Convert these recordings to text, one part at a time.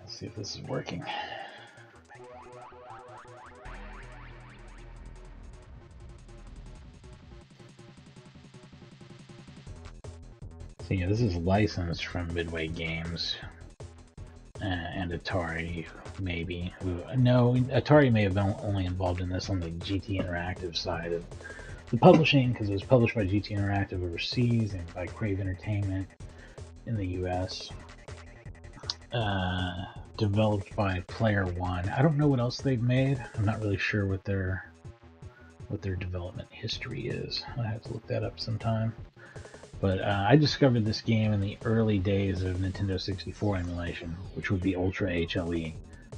Let's see if this is working. So yeah, this is licensed from Midway Games and Atari, maybe. No, Atari may have been only involved in this on the GT Interactive side of the publishing, because it was published by GT Interactive overseas and by Crave Entertainment in the US. Developed by Player One. I don't know what else they've made. I'm not really sure what their development history is. I have to look that up sometime. But I discovered this game in the early days of Nintendo 64 emulation, which would be Ultra HLE,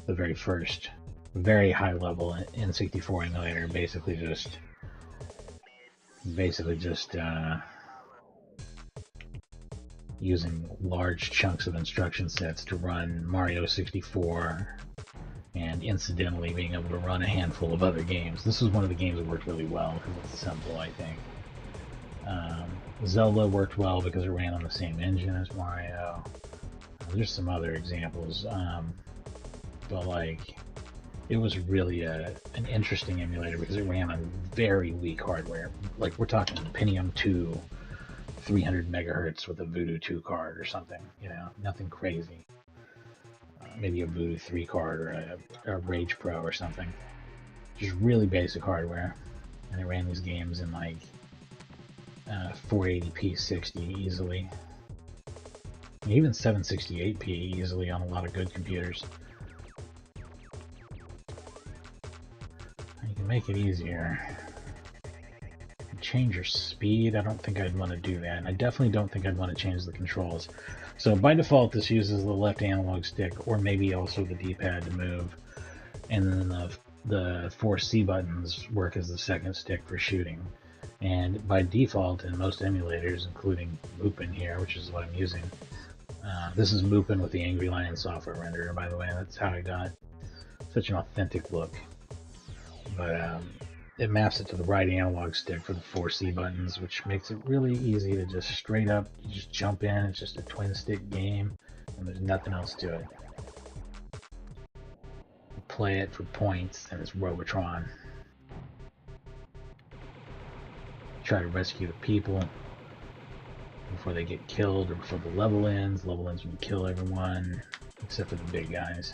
the very first, very high level N64 emulator. Basically just using large chunks of instruction sets to run Mario 64, and incidentally being able to run a handful of other games. This was one of the games that worked really well because it's simple, I think. Zelda worked well because it ran on the same engine as Mario. There's some other examples, but like, it was really an interesting emulator because it ran on very weak hardware. Like, we're talking Pentium 2, 300 megahertz with a Voodoo 2 card or something, you know, nothing crazy. Maybe a Voodoo 3 card or a Rage Pro or something. Just really basic hardware. And it ran these games in like 480p 60 easily. And even 768p easily on a lot of good computers. You can make it easier. Change your speed. I don't think I'd want to do that. And I definitely don't think I'd want to change the controls. So by default, this uses the left analog stick, or maybe also the D-pad to move. And then the 4 C buttons work as the second stick for shooting. And by default, in most emulators, including Mupen here, which is what I'm using, this is Mupen with the Angry Lion software renderer, by the way. That's how I got such an authentic look. But it maps it to the right analog stick for the 4 C buttons, which makes it really easy to just straight up, you just jump in. It's just a twin stick game, and there's nothing else to it. You play it for points, and it's Robotron. Try to rescue the people before they get killed, or before the level ends. Level ends when you kill everyone, except for the big guys.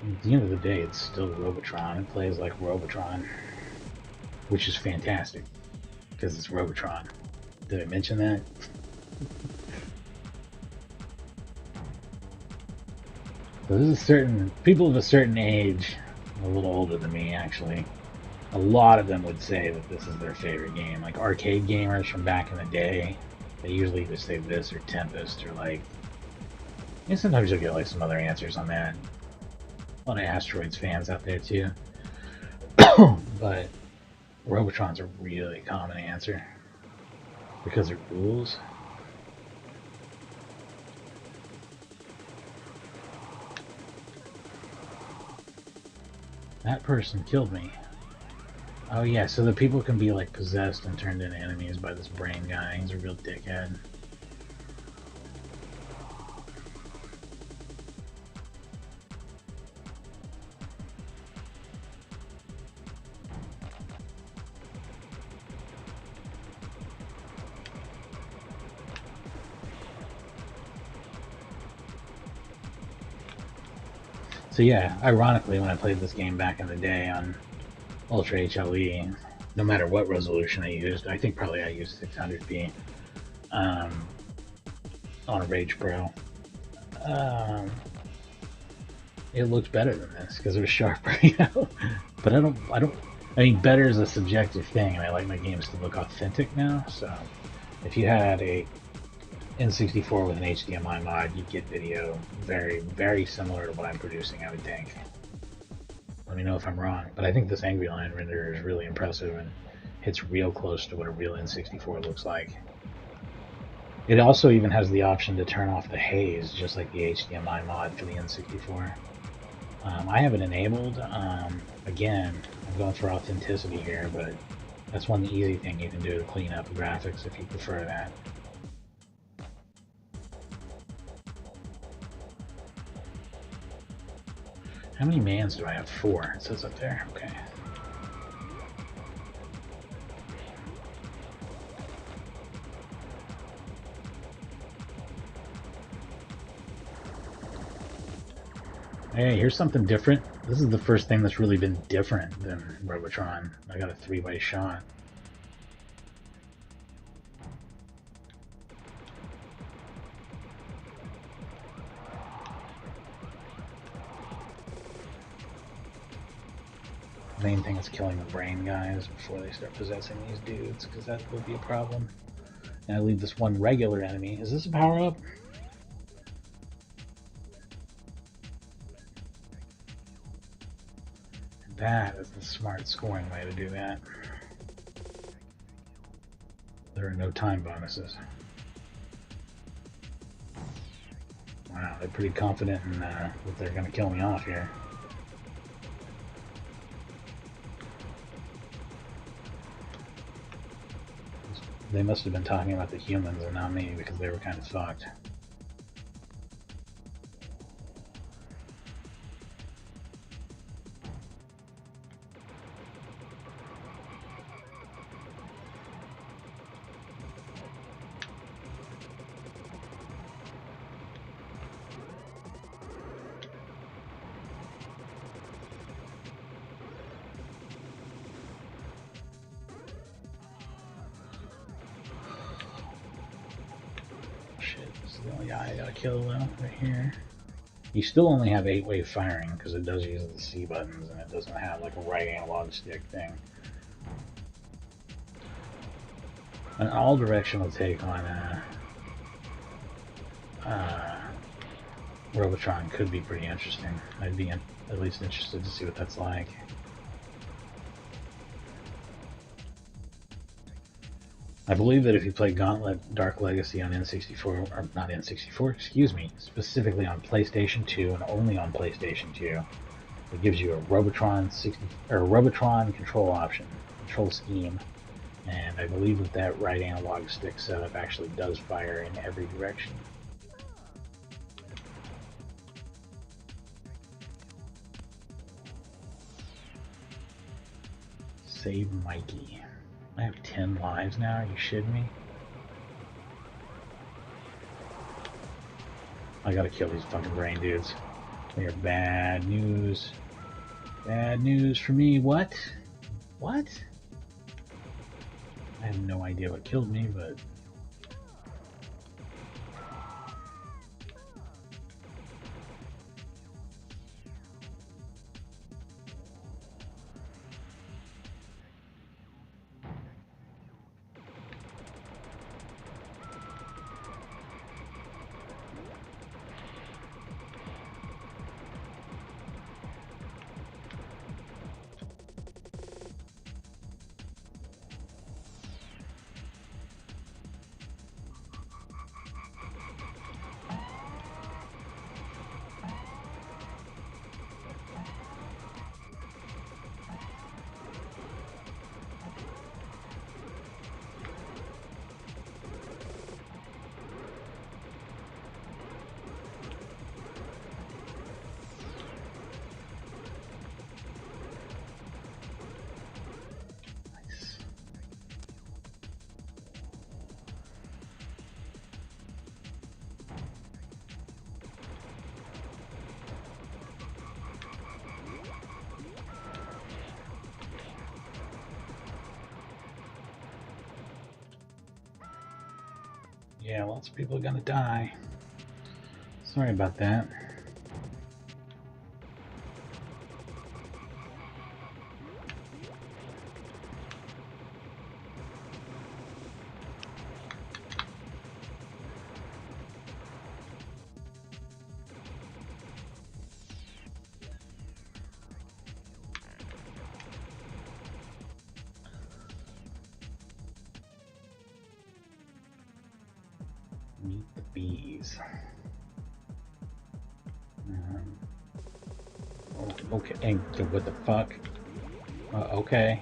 At the end of the day, it's still Robotron. It plays like Robotron, which is fantastic, because it's Robotron. Did I mention that? So this is certain people of a certain age, a little older than me actually, a lot of them would say that this is their favorite game. Like arcade gamers from back in the day, they usually either say this or Tempest, or like, and sometimes you'll get like some other answers on that. A lot of Asteroids fans out there too. But Robotron's a really common answer because it rules. That person killed me. Oh yeah, so the people can be like possessed and turned into enemies by this brain guy. He's a real dickhead. So yeah, ironically, when I played this game back in the day on Ultra HLE, no matter what resolution I used, I think probably I used 600p on a Rage Pro. It looked better than this because it was sharper, you know. But I mean, better is a subjective thing, and I like my games to look authentic now. So If you had a N64 with an HDMI mod, you'd get video very, very similar to what I'm producing, I would think. Let me know if I'm wrong, but I think this Angry Line renderer is really impressive and hits real close to what a real N64 looks like. It also even has the option to turn off the haze, just like the HDMI mod for the N64. I have it enabled. Again, I'm going for authenticity here, but that's one easy thing you can do to clean up graphics if you prefer that. How many mans do I have? 4. It says up there. Okay. Hey, here's something different. This is the first thing that's really been different than Robotron. I got a 3-way shot. The main thing is killing the brain guys before they start possessing these dudes, because that will be a problem. And I leave this one regular enemy. Is this a power-up? That is the smart scoring way to do that. There are no time bonuses. Wow, they're pretty confident in that they're going to kill me off here. They must have been talking about the humans and not me, because they were kind of fucked. This is the only guy I gotta kill though, right here. You still only have 8-way firing because it does use the C buttons and it doesn't have like a right analog stick thing. An all-directional take on Robotron could be pretty interesting. I'd be at least interested to see what that's like. I believe that if you play Gauntlet Dark Legacy on N64, or not N64, excuse me, specifically on PlayStation 2 and only on PlayStation 2, it gives you a Robotron control scheme, and I believe that right analog stick setup actually does fire in every direction. Save Mikey. I have 10 lives now, are you shitting me? I gotta kill these fucking brain dudes. They are bad news. Bad news for me. What? What? I have no idea what killed me, but... Yeah, lots of people are gonna die. Sorry about that. Meet the bees. Okay, and what the fuck? Okay.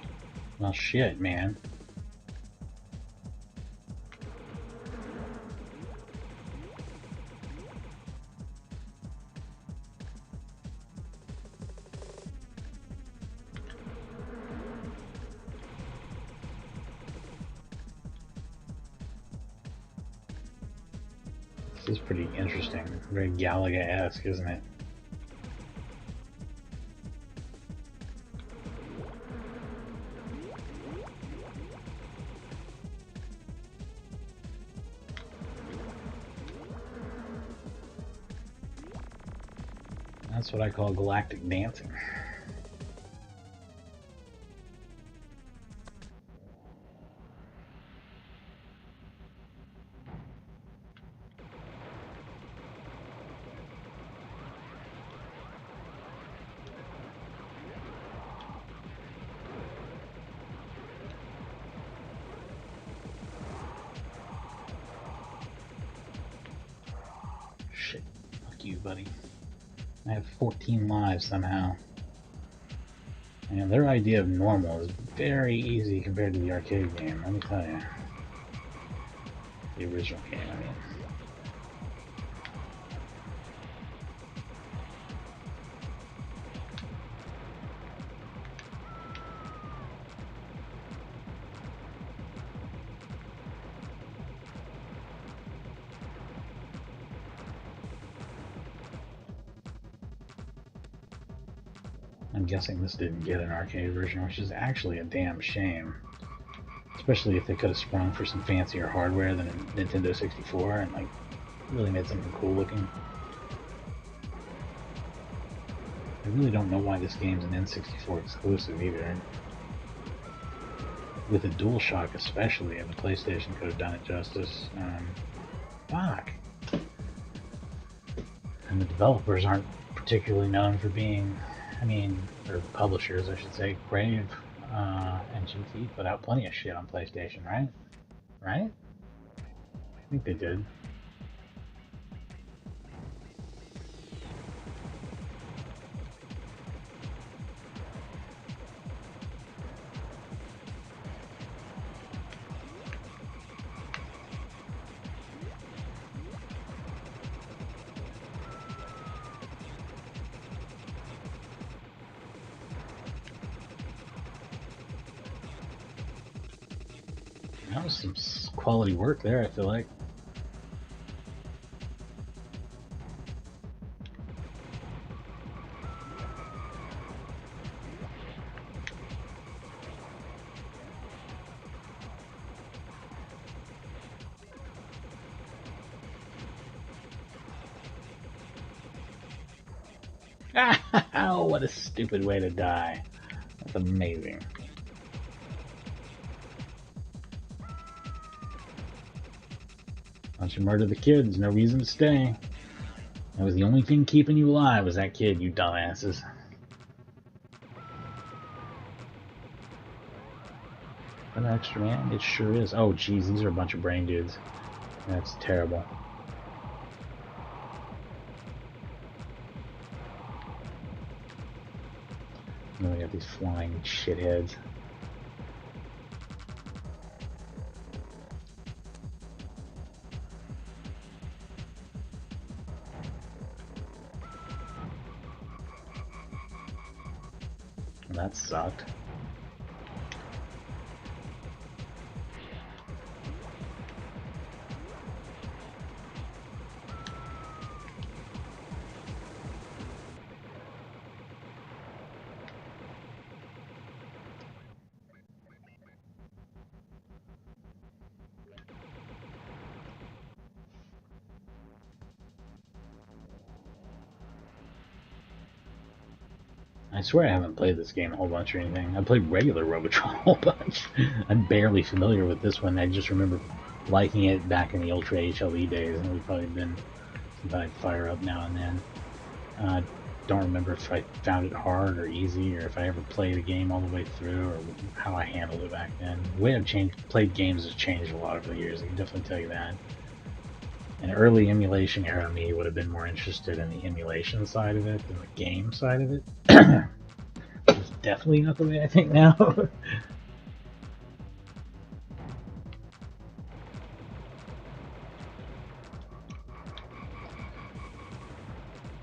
Well, shit, man. This is pretty interesting. Very Galaga-esque, isn't it? That's what I call galactic dancing. Shit. Fuck you, buddy. I have 14 lives somehow. And their idea of normal is very easy compared to the arcade game, let me tell you. The original game, I mean. I'm guessing this didn't get an arcade version, which is actually a damn shame. Especially if they could have sprung for some fancier hardware than a Nintendo 64 and like really made something cool looking. I really don't know why this game's an N64 exclusive either. With a DualShock especially, and the PlayStation could have done it justice. Fuck. And the developers aren't particularly known for being, or publishers, I should say, Crave and GT put out plenty of shit on PlayStation, right? Right? I think they did. That was some quality work there, I feel like. Oh, what a stupid way to die. That's amazing. Once you murder the kids, no reason to stay. That was the only thing keeping you alive, was that kid, you dumbasses. An extra man? It sure is. Oh, geez, these are a bunch of brain dudes. That's terrible. And then we got these flying shitheads. That sucked. I swear I haven't played this game a whole bunch or anything. I played regular Robotron a whole bunch. I'm barely familiar with this one. I just remember liking it back in the Ultra HLE days, and we've probably been something I'd fire up now and then. Don't remember if I found it hard or easy, or if I ever played a game all the way through, or how I handled it back then. The way I've played games has changed a lot over the years, I can definitely tell you that. An early emulation era me would have been more interested in the emulation side of it than the game side of it. It's definitely not the way I think now.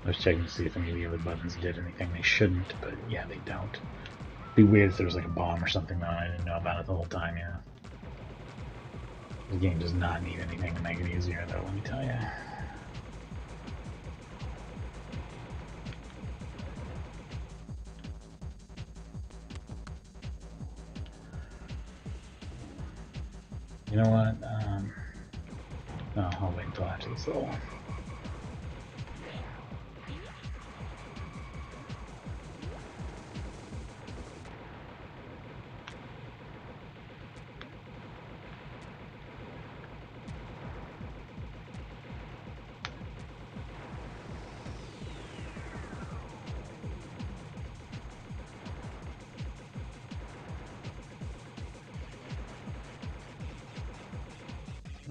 I was checking to see if any of the other buttons did anything they shouldn't, but yeah, they don't. It'd be weird if there was like a bomb or something that I didn't know about it the whole time, yeah. The game does not need anything to make it easier, though, let me tell you. You know what? No, I'll wait until after this level.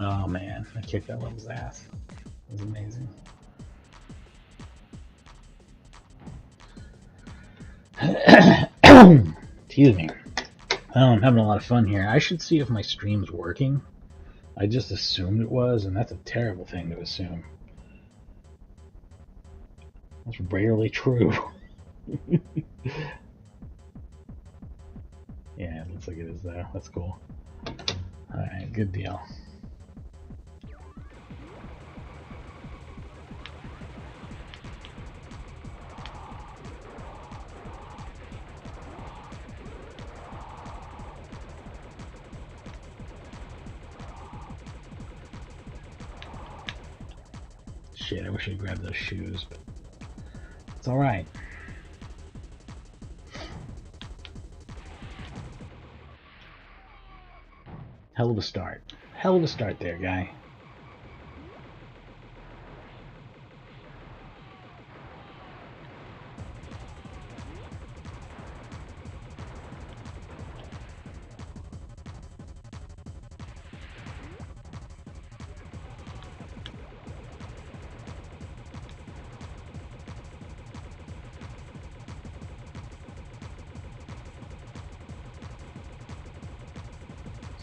Oh man, I kicked that level's ass. It was amazing. Excuse me. I'm having a lot of fun here. I should see if my stream's working. I just assumed it was, and that's a terrible thing to assume. That's rarely true. Yeah, it looks like it is though. That's cool. Alright, good deal. Shit, I wish I'd grabbed those shoes, but it's alright. Hell of a start. Hell of a start there, guy.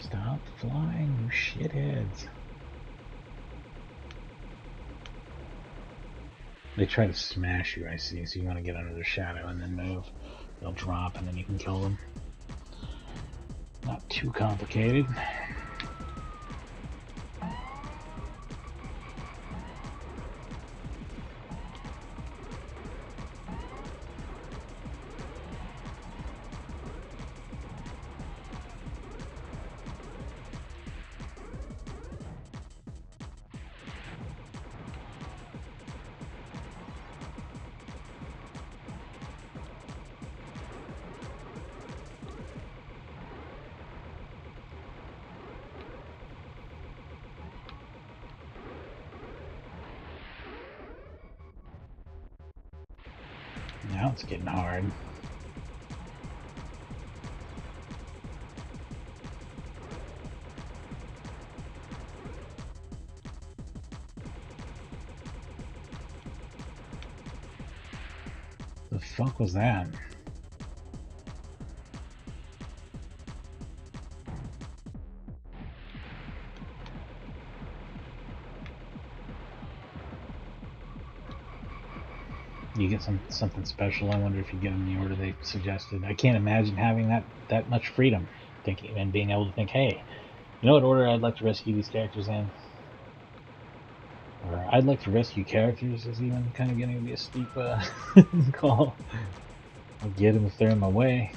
Stop flying, you shitheads. They try to smash you, I see, so you want to get under their shadow and then move. They'll drop and then you can kill them. Not too complicated. Now it's getting hard. The fuck was that? You get something special. I wonder if you get them in the order they suggested. I can't imagine having that much freedom, thinking and being able to think, hey, you know what order I'd like to rescue these characters in? Or I'd like to rescue characters is even kind of going to be a steep call. I'll get them if they're in my way.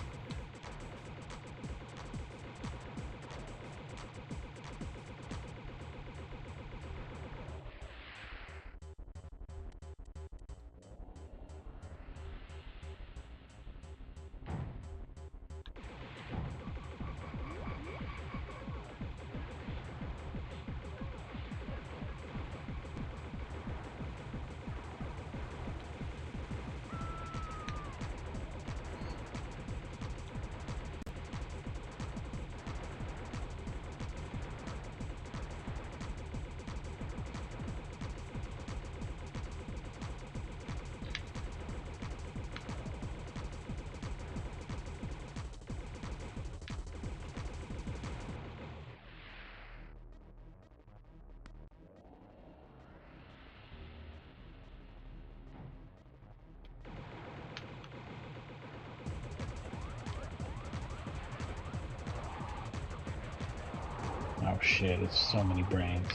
shit, it's so many brains.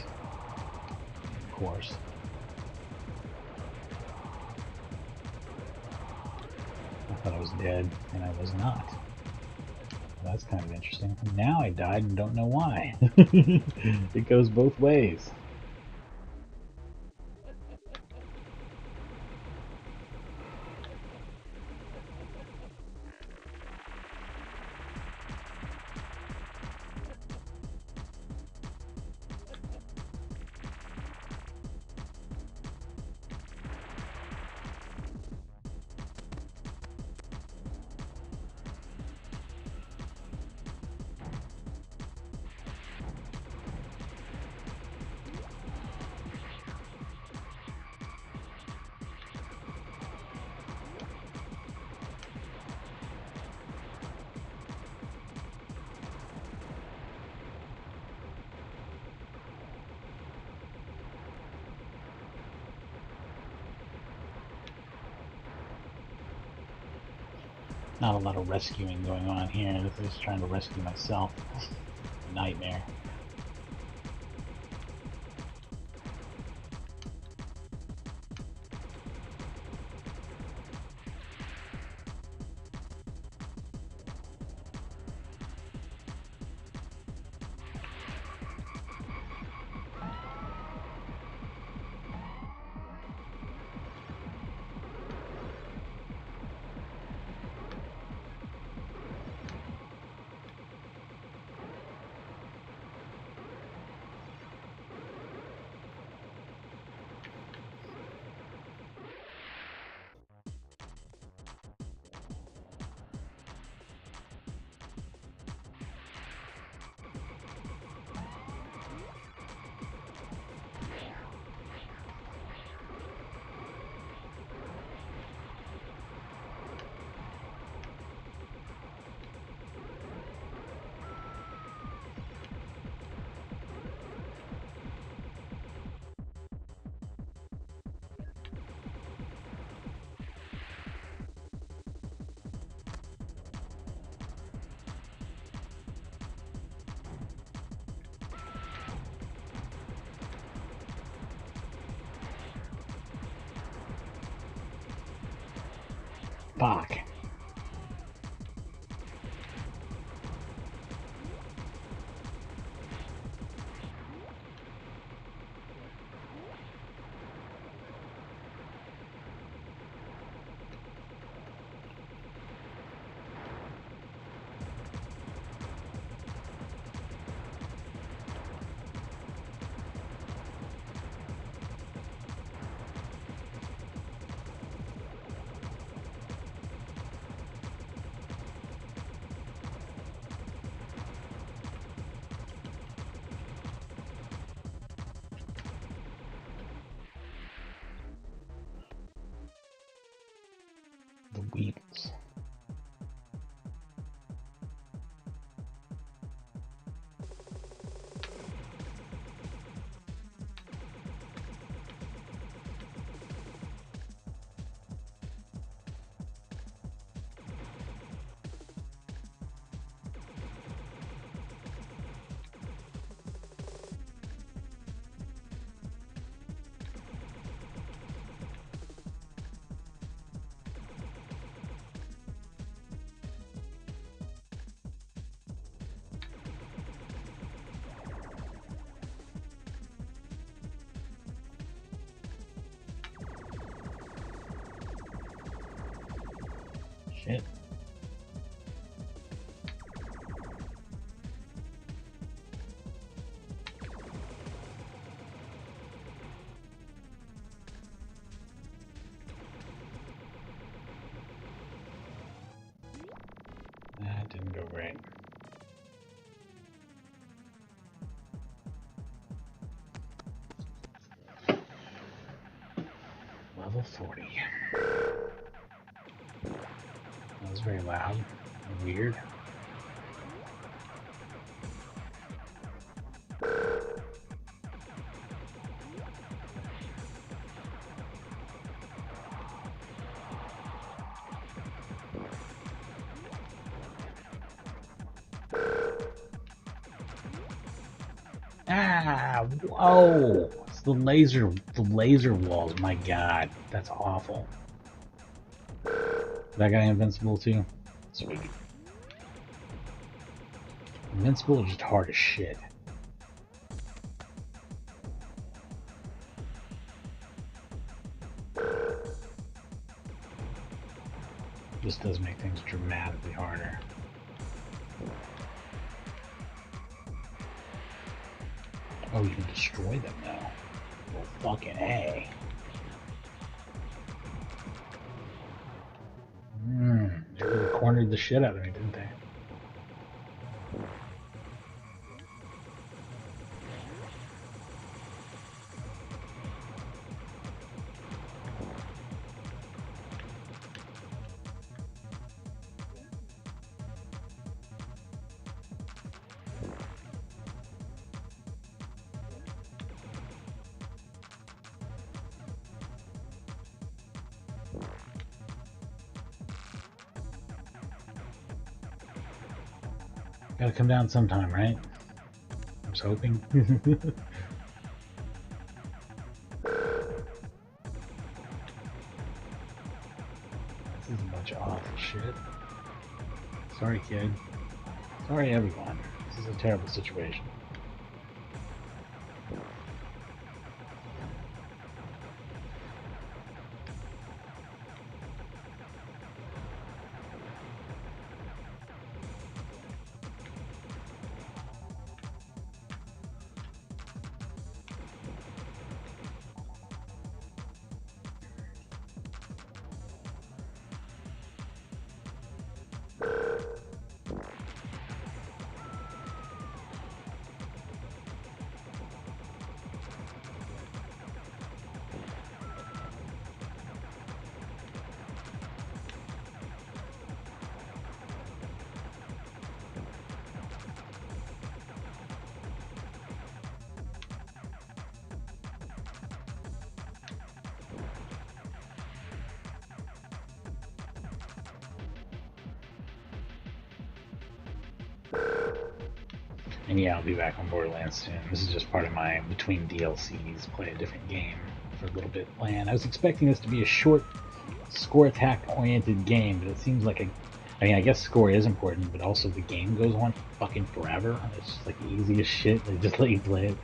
Of course. I thought I was dead, and I was not. That's kind of interesting. Now I died and don't know why. It goes both ways. Not a lot of rescuing going on here. This is trying to rescue myself. Nightmare. Fuck. The Wheatles. Shit. That didn't go right. Level 40. That was very loud and weird. Ah, whoa! It's the laser walls. My God, that's awful. That guy invincible too? Sweet. Invincible is just hard as shit. This does make things dramatically harder. Oh, you can destroy them now. Well, fucking A. They really cornered the shit out of me, didn't they? Gotta come down sometime, right? I was hoping. This is a bunch of awful shit. Sorry, kid. Sorry, everyone. This is a terrible situation. And yeah, I'll be back on Borderlands soon. This is just part of my between DLCs, play a different game for a little bit plan. I was expecting this to be a short score attack oriented game, but it seems like I mean, I guess score is important, but also the game goes on fucking forever. It's just like the easiest shit. They just let you play it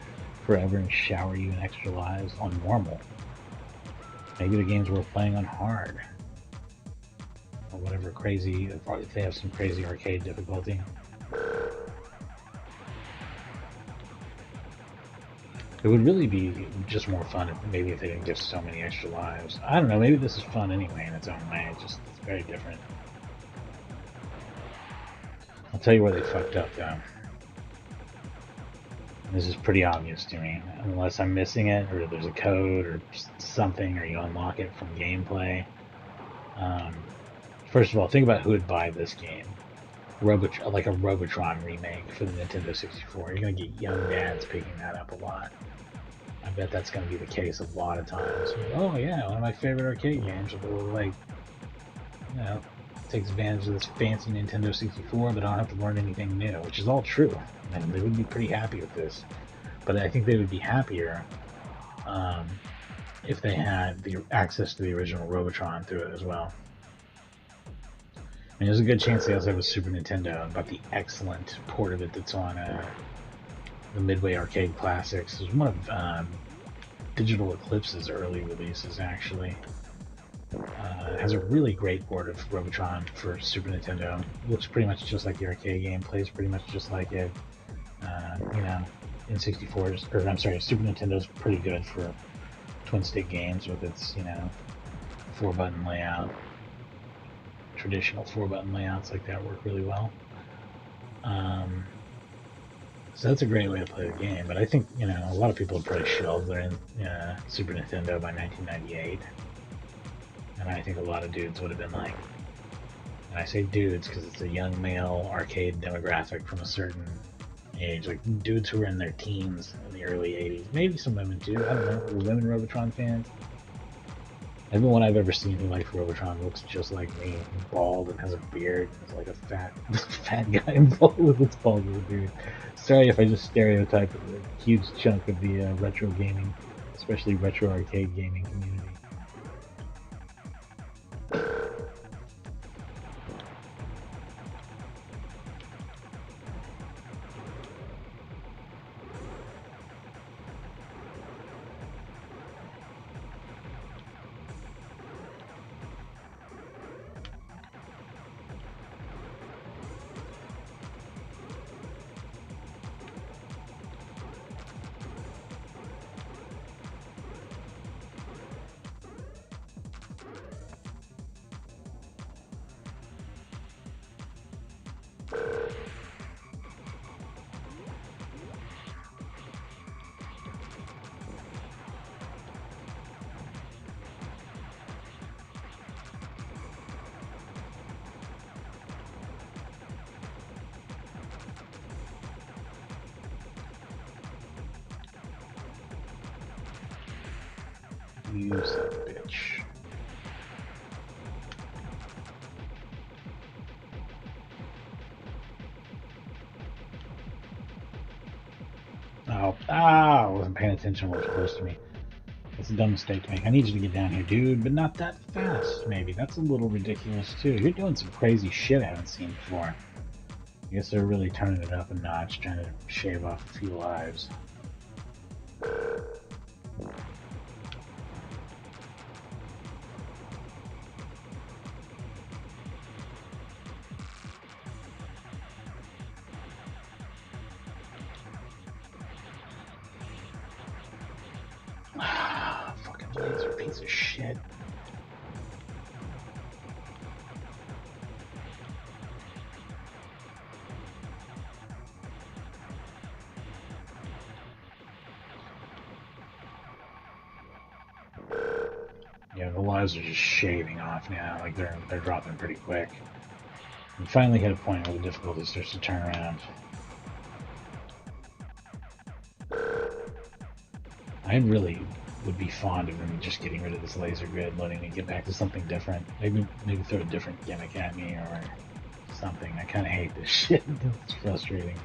forever and shower you in extra lives on normal. Maybe the game's worth playing on hard. Or whatever crazy, if they have some crazy arcade difficulty. It would really be just more fun if maybe if they didn't give so many extra lives. I don't know, maybe this is fun anyway in its own way. It's very different. I'll tell you where they fucked up though. This is pretty obvious to me. Unless I'm missing it, or there's a code, or something, or you unlock it from gameplay. First of all, think about who would buy this game. Like a Robotron remake for the Nintendo 64. You're going to get young dads picking that up a lot. I bet that's going to be the case a lot of times. Oh yeah, one of my favorite arcade games. Like, you know, takes advantage of this fancy Nintendo 64, but I don't have to learn anything new, which is all true. And they would be pretty happy with this. But I think they would be happier if they had the access to the original Robotron through it as well. I mean, there's a good chance they also have a Super Nintendo, about the excellent port of it that's on the Midway Arcade Classics. It's one of Digital Eclipse's early releases, actually. It has a really great port of Robotron for Super Nintendo. Looks pretty much just like the arcade game, plays pretty much just like it. You know, N64's, or I'm sorry, Super Nintendo's pretty good for twin-stick games with its, you know, 4-button layout. Traditional 4-button layouts like that work really well. So that's a great way to play the game, but I think, you know, a lot of people have probably shelved their Super Nintendo by 1998. And I think a lot of dudes would have been like, and I say dudes because it's a young male arcade demographic from a certain age, like dudes who were in their teens in the early 80s, maybe some women too, I don't know, were women Robotron fans? Everyone I've ever seen who likes Robotron looks just like me, bald and has a beard, and is like a fat guy bald with its bald little beard. Sorry if I just stereotype a huge chunk of the retro gaming, especially retro arcade gaming community. You son of a bitch. Oh, I wasn't paying attention when it was close to me. That's a dumb mistake to make. I need you to get down here, dude, but not that fast, maybe. That's a little ridiculous, too. You're doing some crazy shit I haven't seen before. I guess they're really turning it up a notch, trying to shave off a few lives. Fucking laser piece of shit. Yeah, the lives are just shaving off now. Like they're dropping pretty quick. We finally hit a point where the difficulty starts to turn around. I really would be fond of them just getting rid of this laser grid, letting me get back to something different. Maybe throw a different gimmick at me or something. I kind of hate this shit. It's frustrating.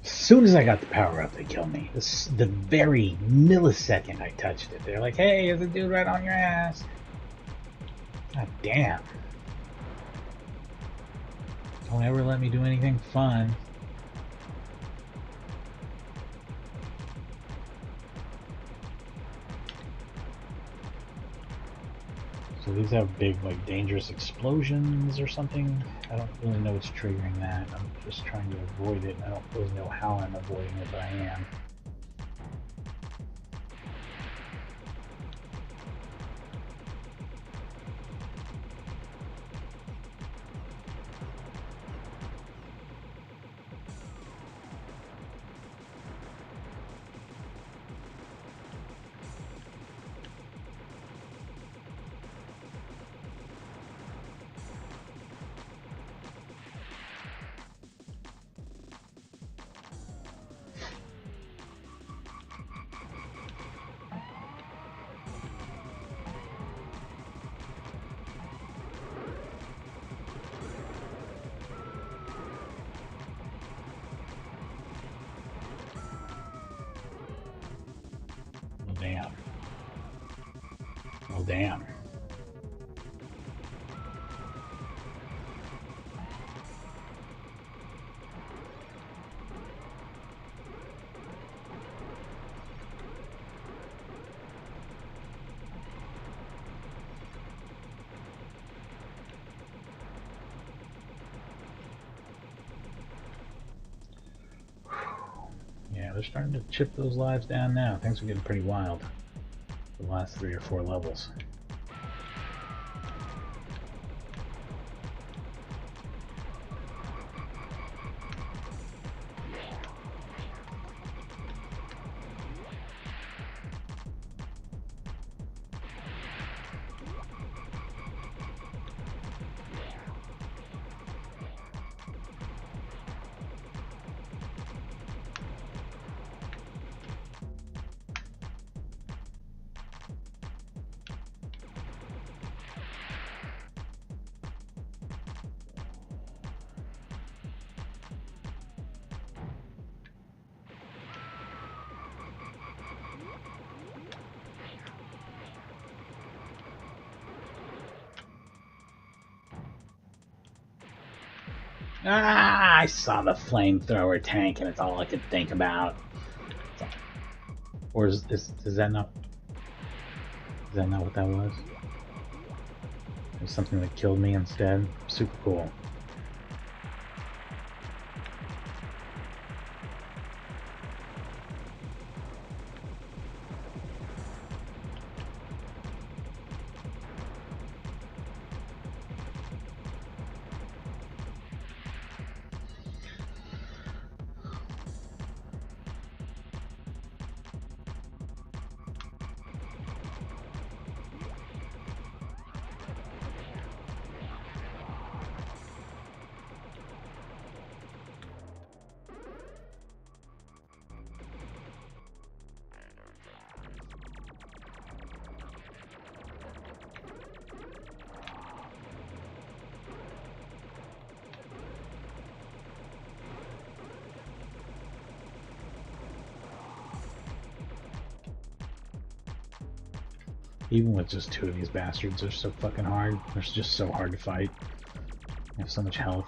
As soon as I got the power up, they killed me. The very millisecond I touched it, they're like, hey, there's a dude right on your ass. God damn. Don't ever let me do anything fun. So these have big, like, dangerous explosions or something. I don't really know what's triggering that. I'm just trying to avoid it. I don't really know how I'm avoiding it, but I am. damn. Oh, damn. Yeah, they're starting to chip those lives down now. Things are getting pretty wild. The last 3 or 4 levels. Ah, I saw the flamethrower tank and it's all I could think about. Or is that not... Is that not what that was? It was something that killed me instead? Super cool. Even with just 2 of these bastards, they're so fucking hard. They're just so hard to fight. They have so much health.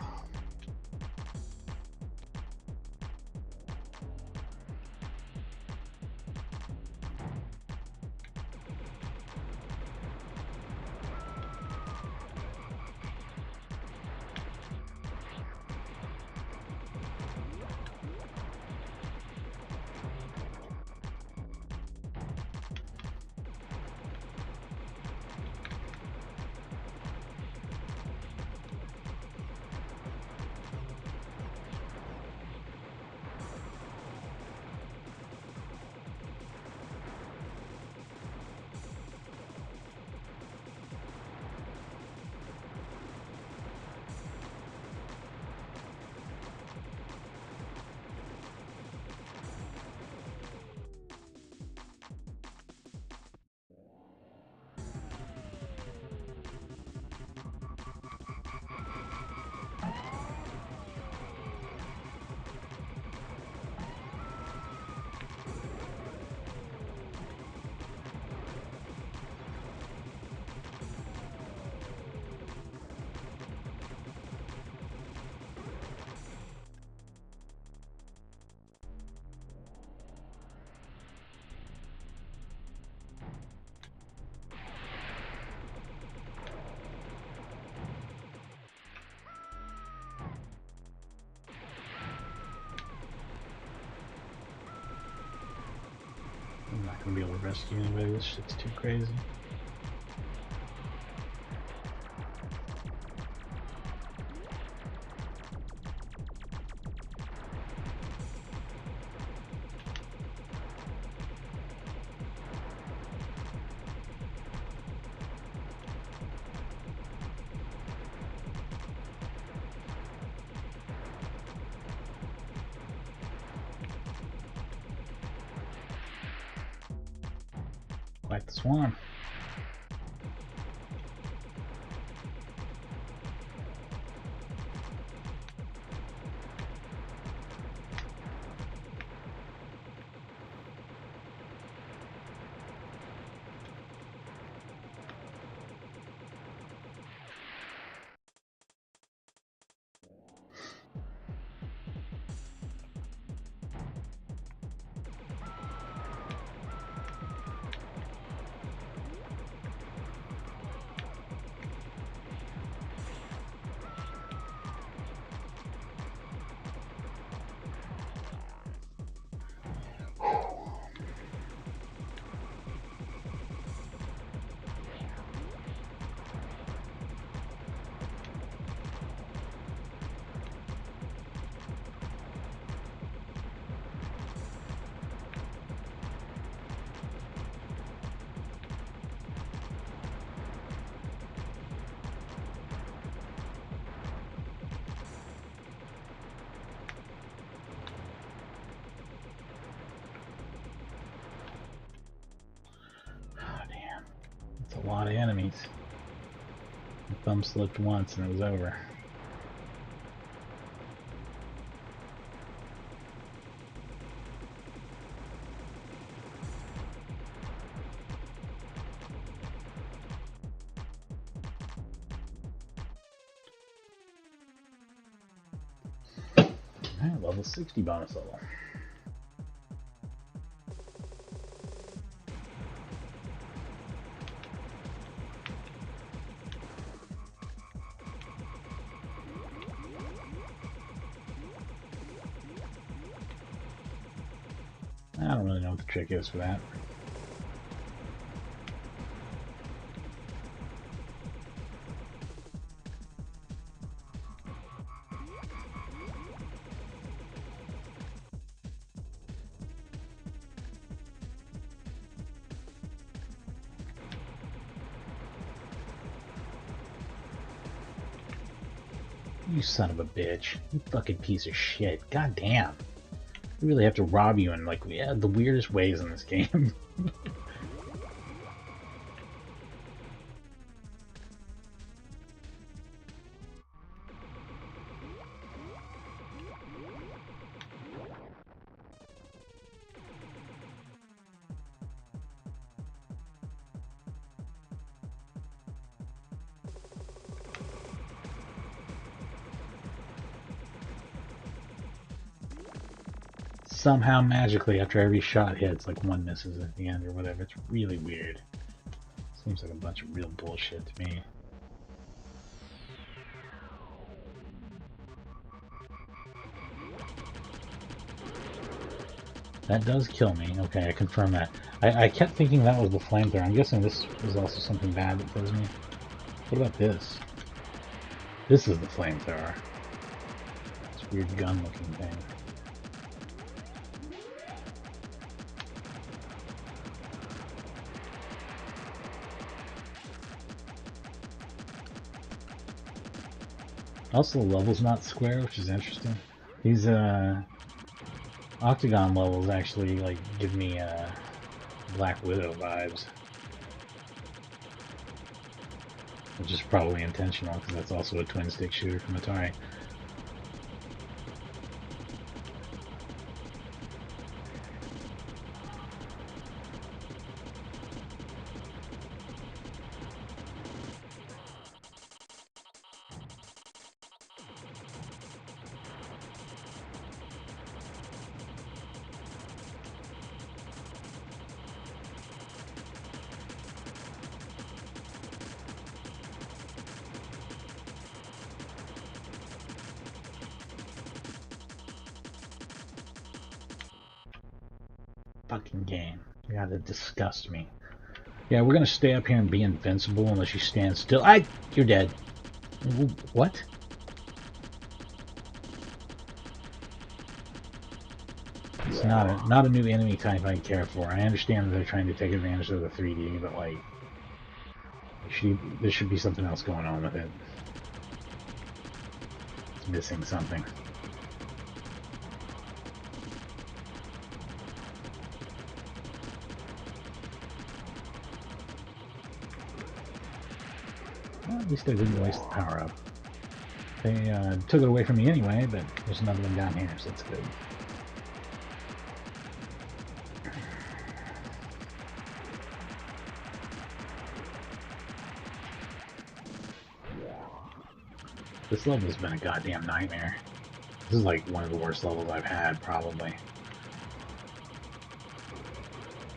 I'm not gonna be able to rescue anybody. This shit's too crazy. Quite the swarm. lot of enemies. My thumb slipped once and it was over. Alright, level 60 bonus level. I don't really know what the trick is for that. You son of a bitch. You fucking piece of shit. God damn. We really have to rob you in, like, the weirdest ways in this game. Somehow, magically, after every shot hits, like one misses at the end or whatever. It's really weird. Seems like a bunch of real bullshit to me. That does kill me. Okay, I confirm that. I kept thinking that was the flamethrower. I'm guessing this is also something bad that kills me. What about this? This is the flamethrower. This weird gun-looking thing. Also, the level's not square, which is interesting. These octagon levels actually like give me Black Widow vibes, which is probably intentional because that's also a twin-stick shooter from Atari. Fucking game. You gotta disgust me. Yeah, we're gonna stay up here and be invincible unless you stand still. You're dead. What? It's not a new enemy type I care for. I understand that they're trying to take advantage of the 3D, but like, there should be something else going on with it. It's missing something. Well, at least I didn't waste the power up. They took it away from me anyway, but there's another one down here, so that's good. This level's been a goddamn nightmare. This is like one of the worst levels I've had, probably.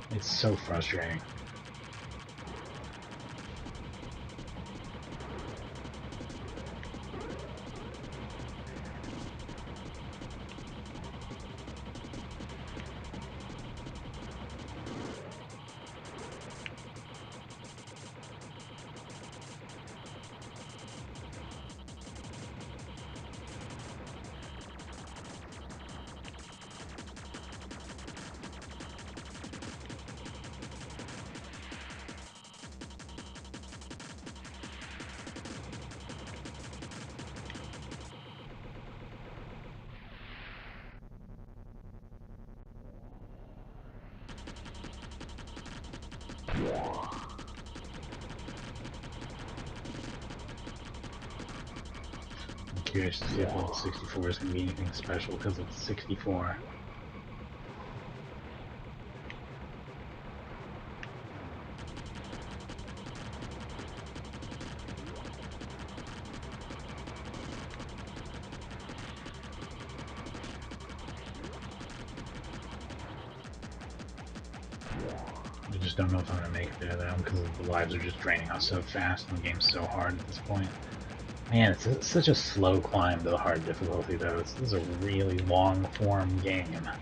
It's so frustrating. curious to see if level 64 is going to be anything special because it's 64. I just don't know if I'm going to make it there though, because the lives are just draining out so fast and the game's so hard at this point. Man, it's such a slow climb to the hard difficulty though. This is a really long form game. I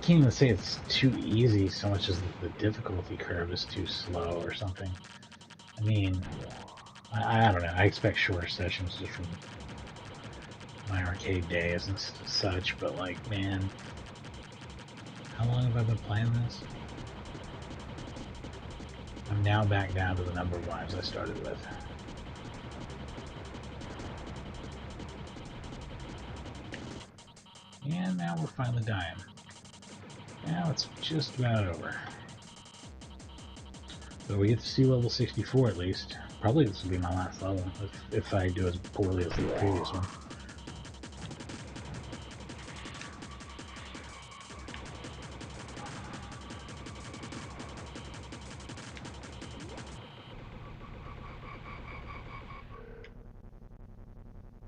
can't even say it's too easy so much as the difficulty curve is too slow or something. I mean, I don't know. I expect shorter sessions just from my arcade days and such, but like, man, how long have I been playing this? I'm now back down to the number of lives I started with. And now we're finally dying. Now it's just about over. But we get to see level 64 at least. Probably this will be my last level, if I do as poorly as the previous one.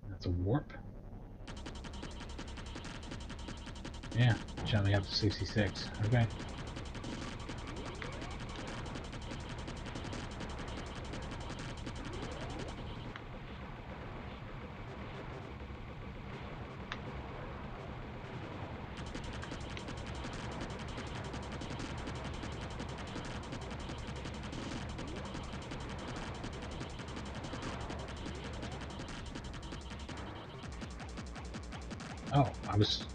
That's a warp. Yeah, shot me up to 66. Okay. Oh, I was...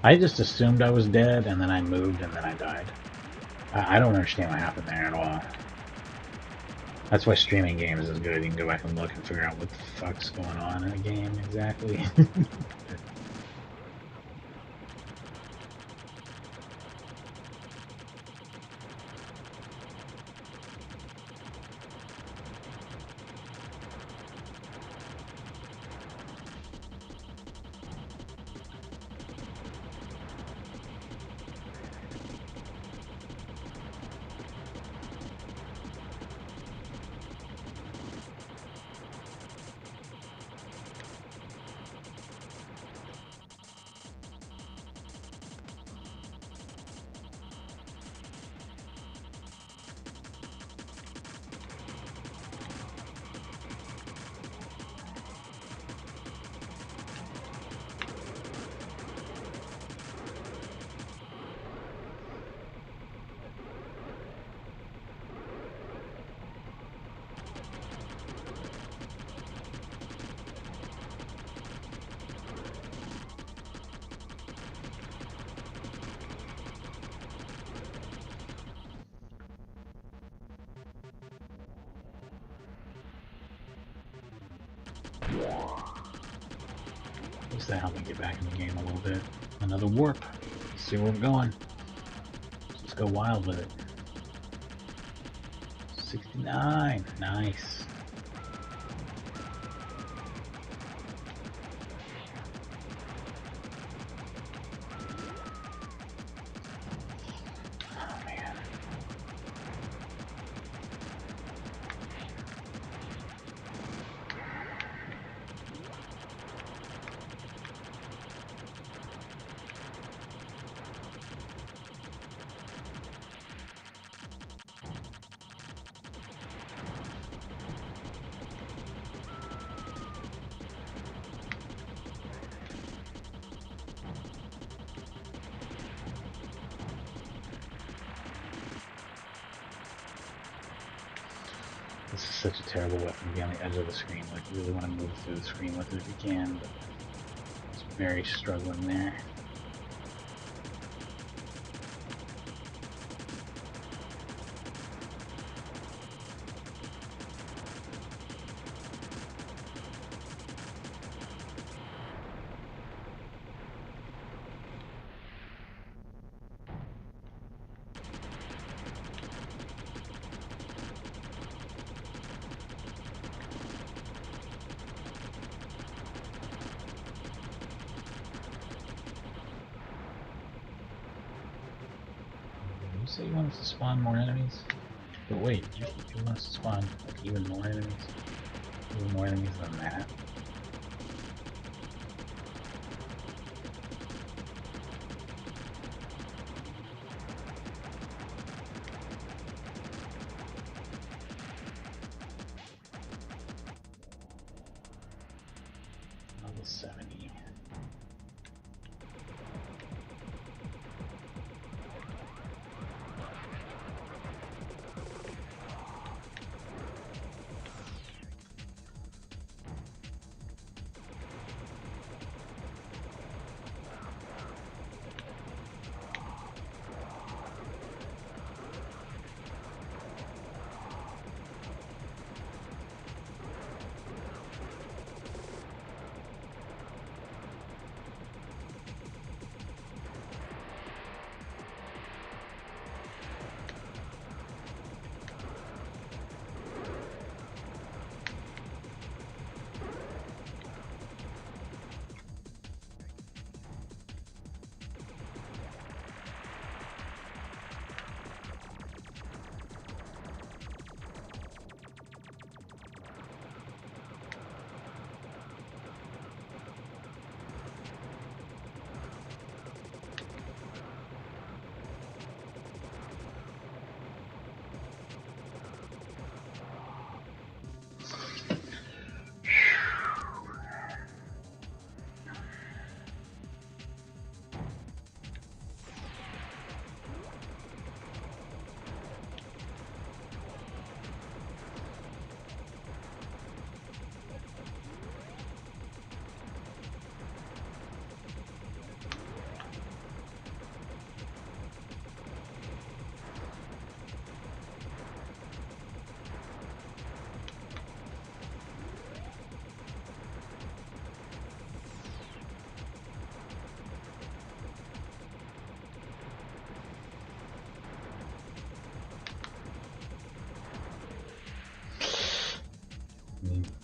I just assumed I was dead, and then I moved, and then I died. I don't understand what happened there at all. That's why streaming games is good. You can go back and look and figure out what the fuck's going on in a game exactly. At least that helped me get back in the game a little bit. Another warp. Let's see where we're going. Let's go wild with it. 69. Nice. Oh, man. This is such a terrible weapon to be on the edge of the screen. Like, you really want to move through the screen with it if you can, but it's very struggling there. you say you want us to spawn more enemies? But wait, you want us to spawn like even more enemies? Even more enemies than that? Level 70.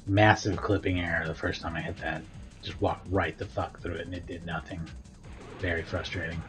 Massive clipping error the first time I hit that. Just walked right the fuck through it and it did nothing. Very frustrating.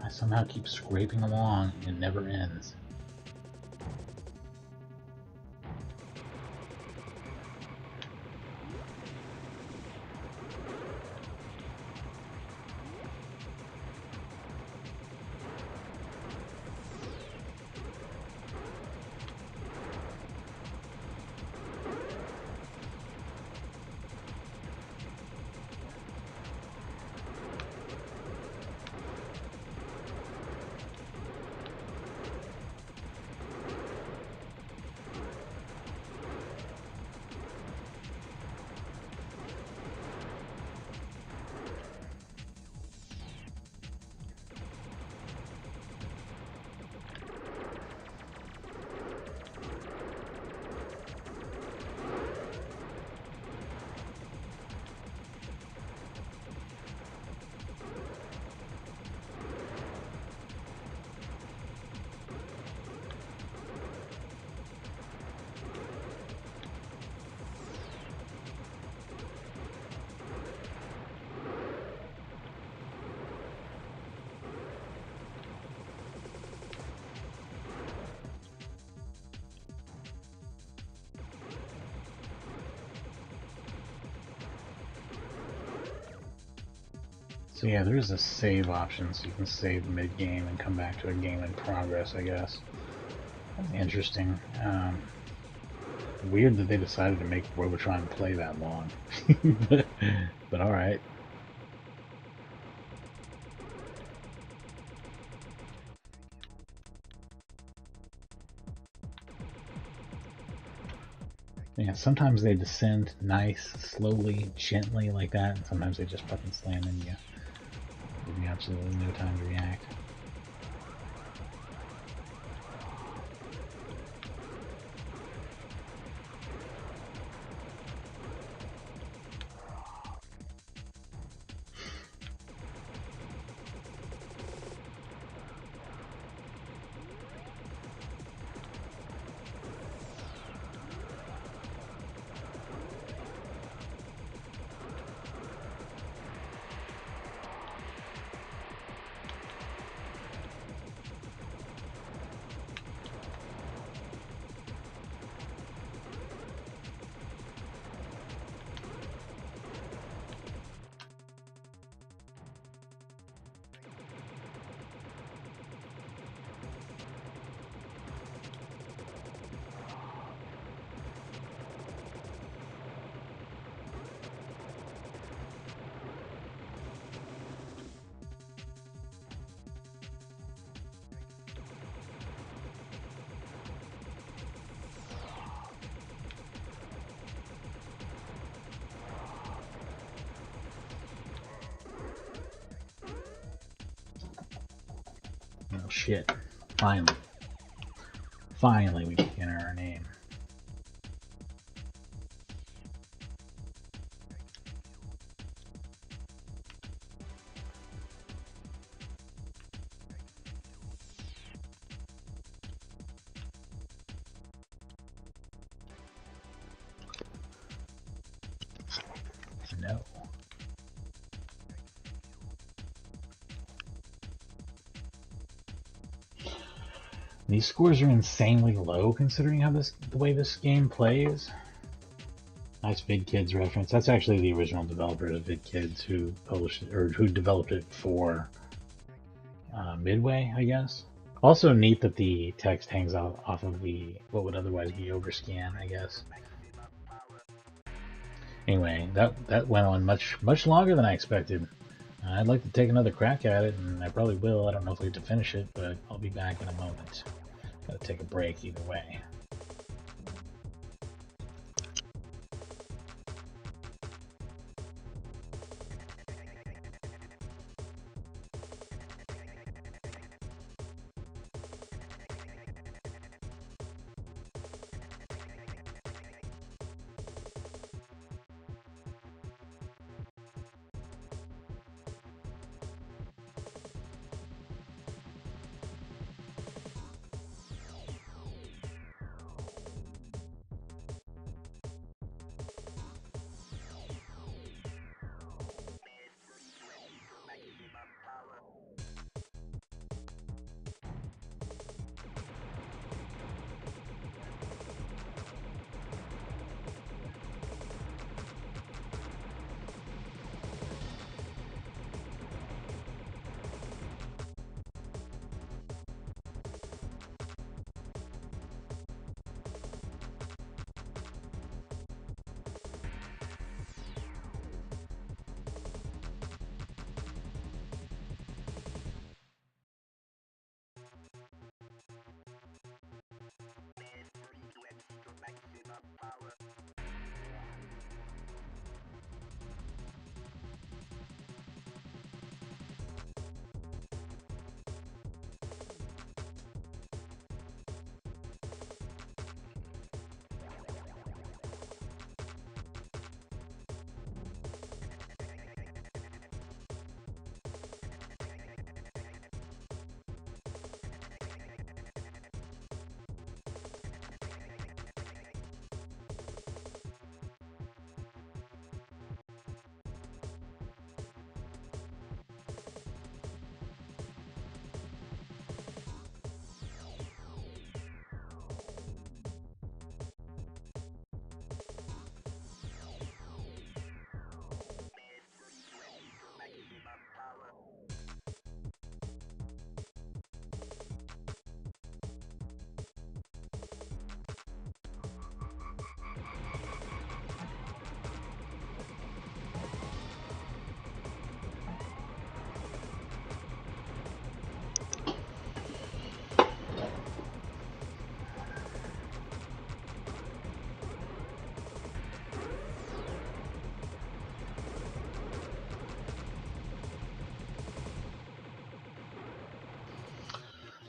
I somehow keep scraping along and it never ends. So yeah, there is a save option, so you can save mid-game and come back to a game in progress, I guess. That's interesting. Weird that they decided to make Robotron play that long. but alright. Yeah, sometimes they descend nice, slowly, gently like that, and sometimes they just fucking slam into you. Give you absolutely no time to react. Oh shit. Finally. Finally we can enter our name. No. These scores are insanely low considering how the way this game plays. Nice VidKids reference. That's actually the original developers of VidKids who published or who developed it for Midway, I guess. Also neat that the text hangs out off of the what would otherwise be overscan, I guess. Anyway, that went on much longer than I expected. I'd like to take another crack at it, and I probably will. I don't know if we have to finish it, but I'll be back in a moment. Gotta take a break either way.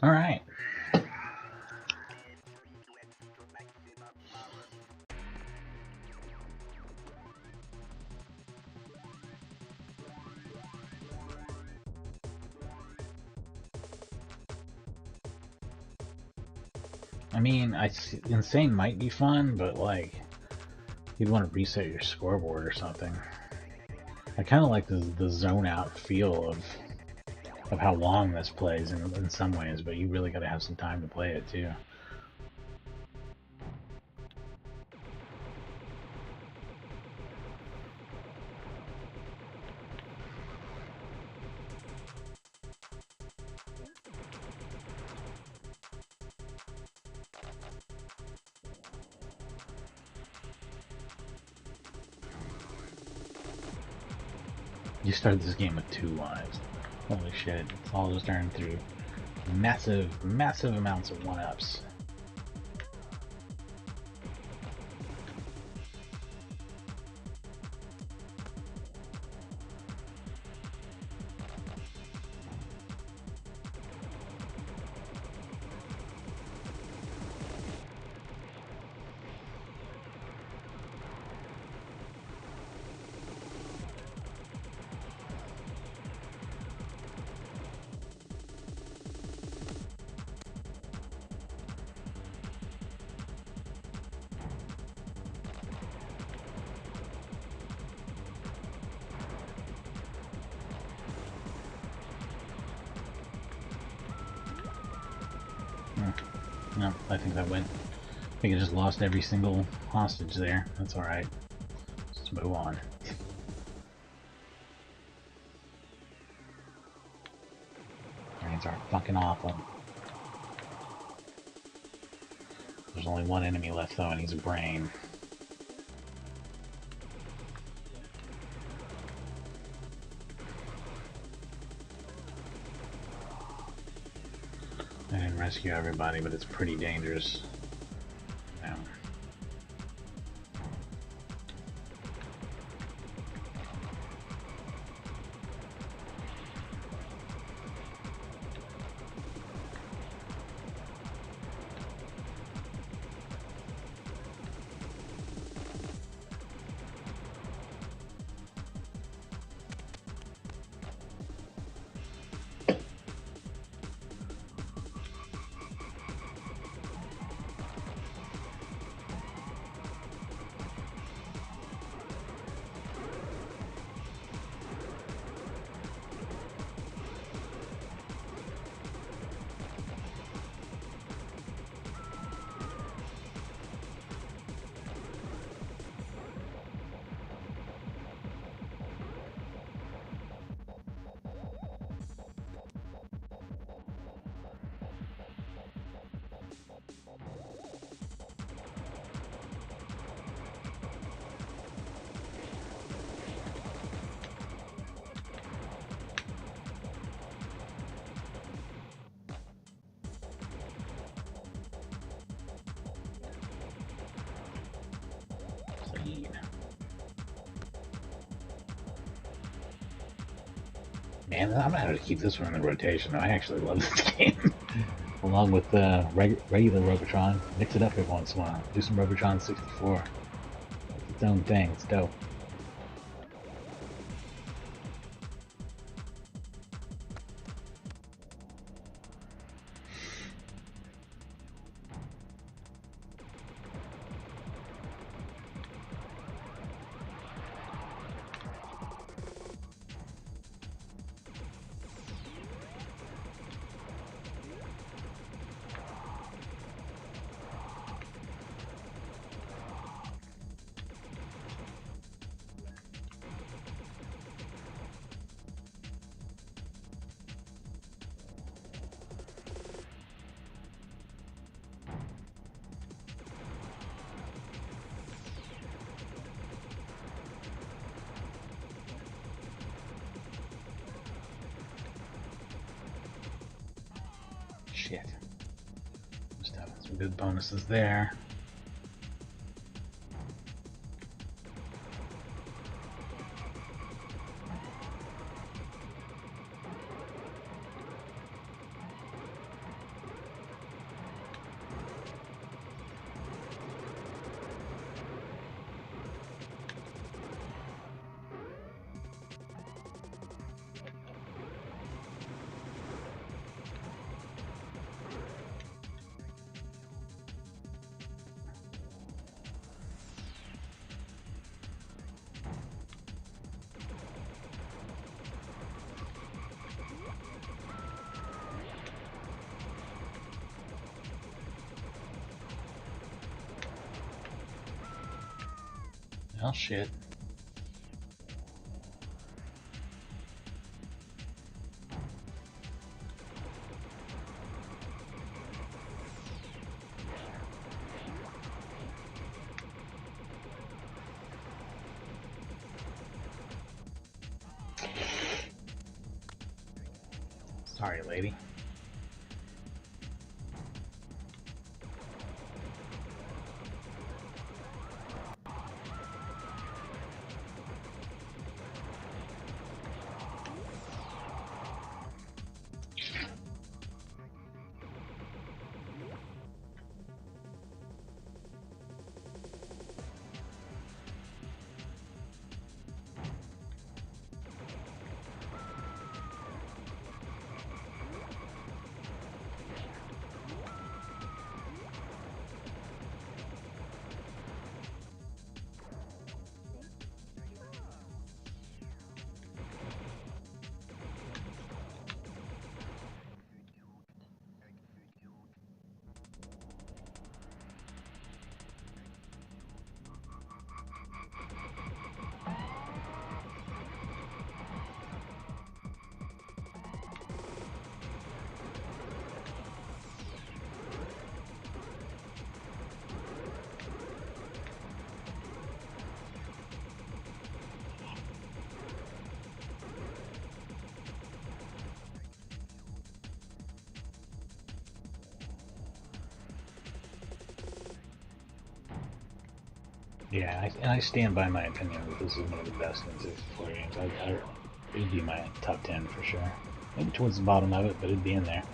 All right. I mean, Insane might be fun, but like, you'd want to reset your scoreboard or something. I kind of like the zone out feel of how long this plays in some ways, but you really got to have some time to play it too. You started this game with 2 lives. Holy shit, it's all just earned through massive amounts of 1-ups. No, I think that went. I think I just lost every single hostage there. That's alright. Let's move on. Brains are fucking awful. There's only one enemy left though, and he's a brain. I didn't rescue everybody, but it's pretty dangerous. Yeah. Man, I'm gonna have to keep this one in the rotation. I actually love this game. Along with regular Robotron. Mix it up every once in a while. Do some Robotron 64. It's its own thing. It's dope. Shit. Just having some good bonuses there. Oh shit. Sorry, lady. Yeah, I stand by my opinion that this is one of the best N64 games. It'd be my top 10 for sure. Maybe towards the bottom of it, but it'd be in there.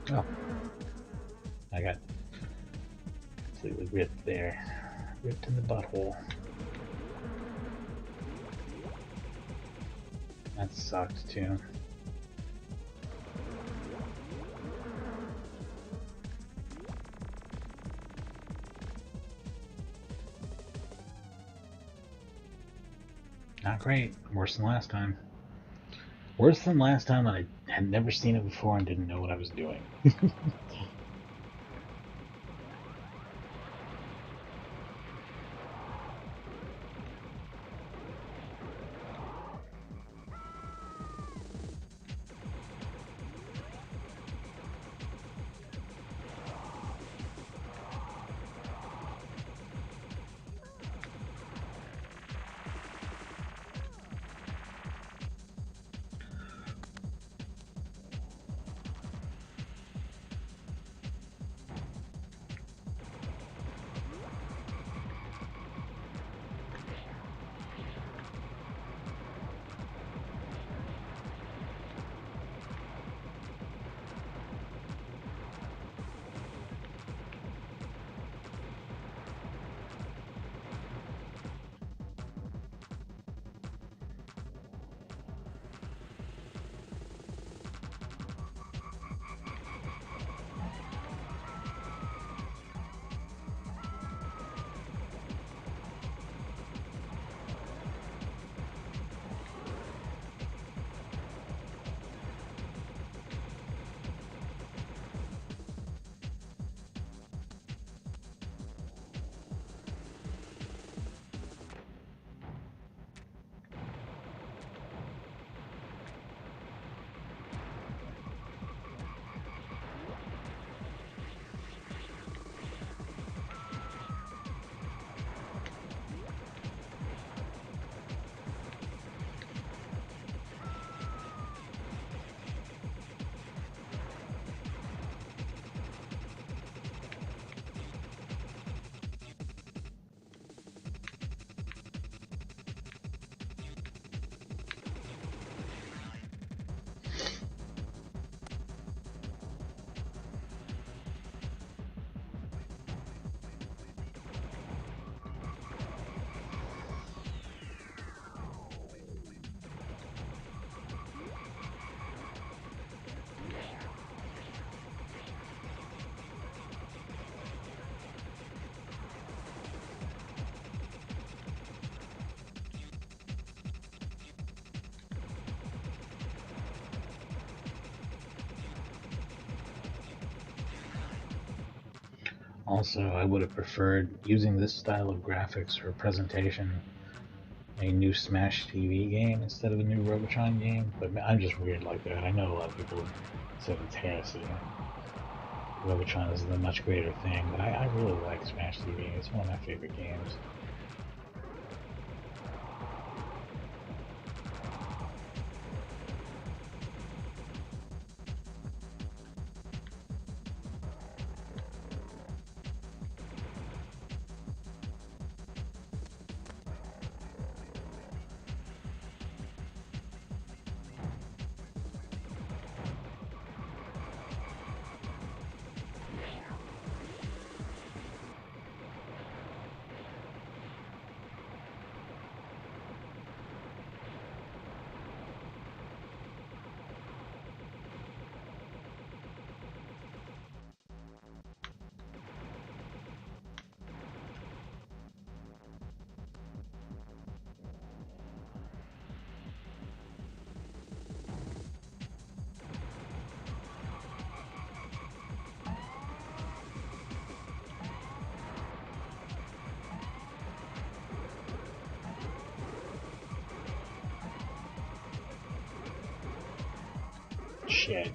Oh, I got completely ripped there. Ripped in the butthole. That sucked too. Not great. Worse than last time. Worse than last time when I had never seen it before and didn't know what I was doing. Also, I would have preferred using this style of graphics or presentation a new Smash TV game instead of a new Robotron game, but I'm just weird like that. I know a lot of people said it's heresy. Robotron is a much greater thing, but I really like Smash TV. It's one of my favorite games. Shit.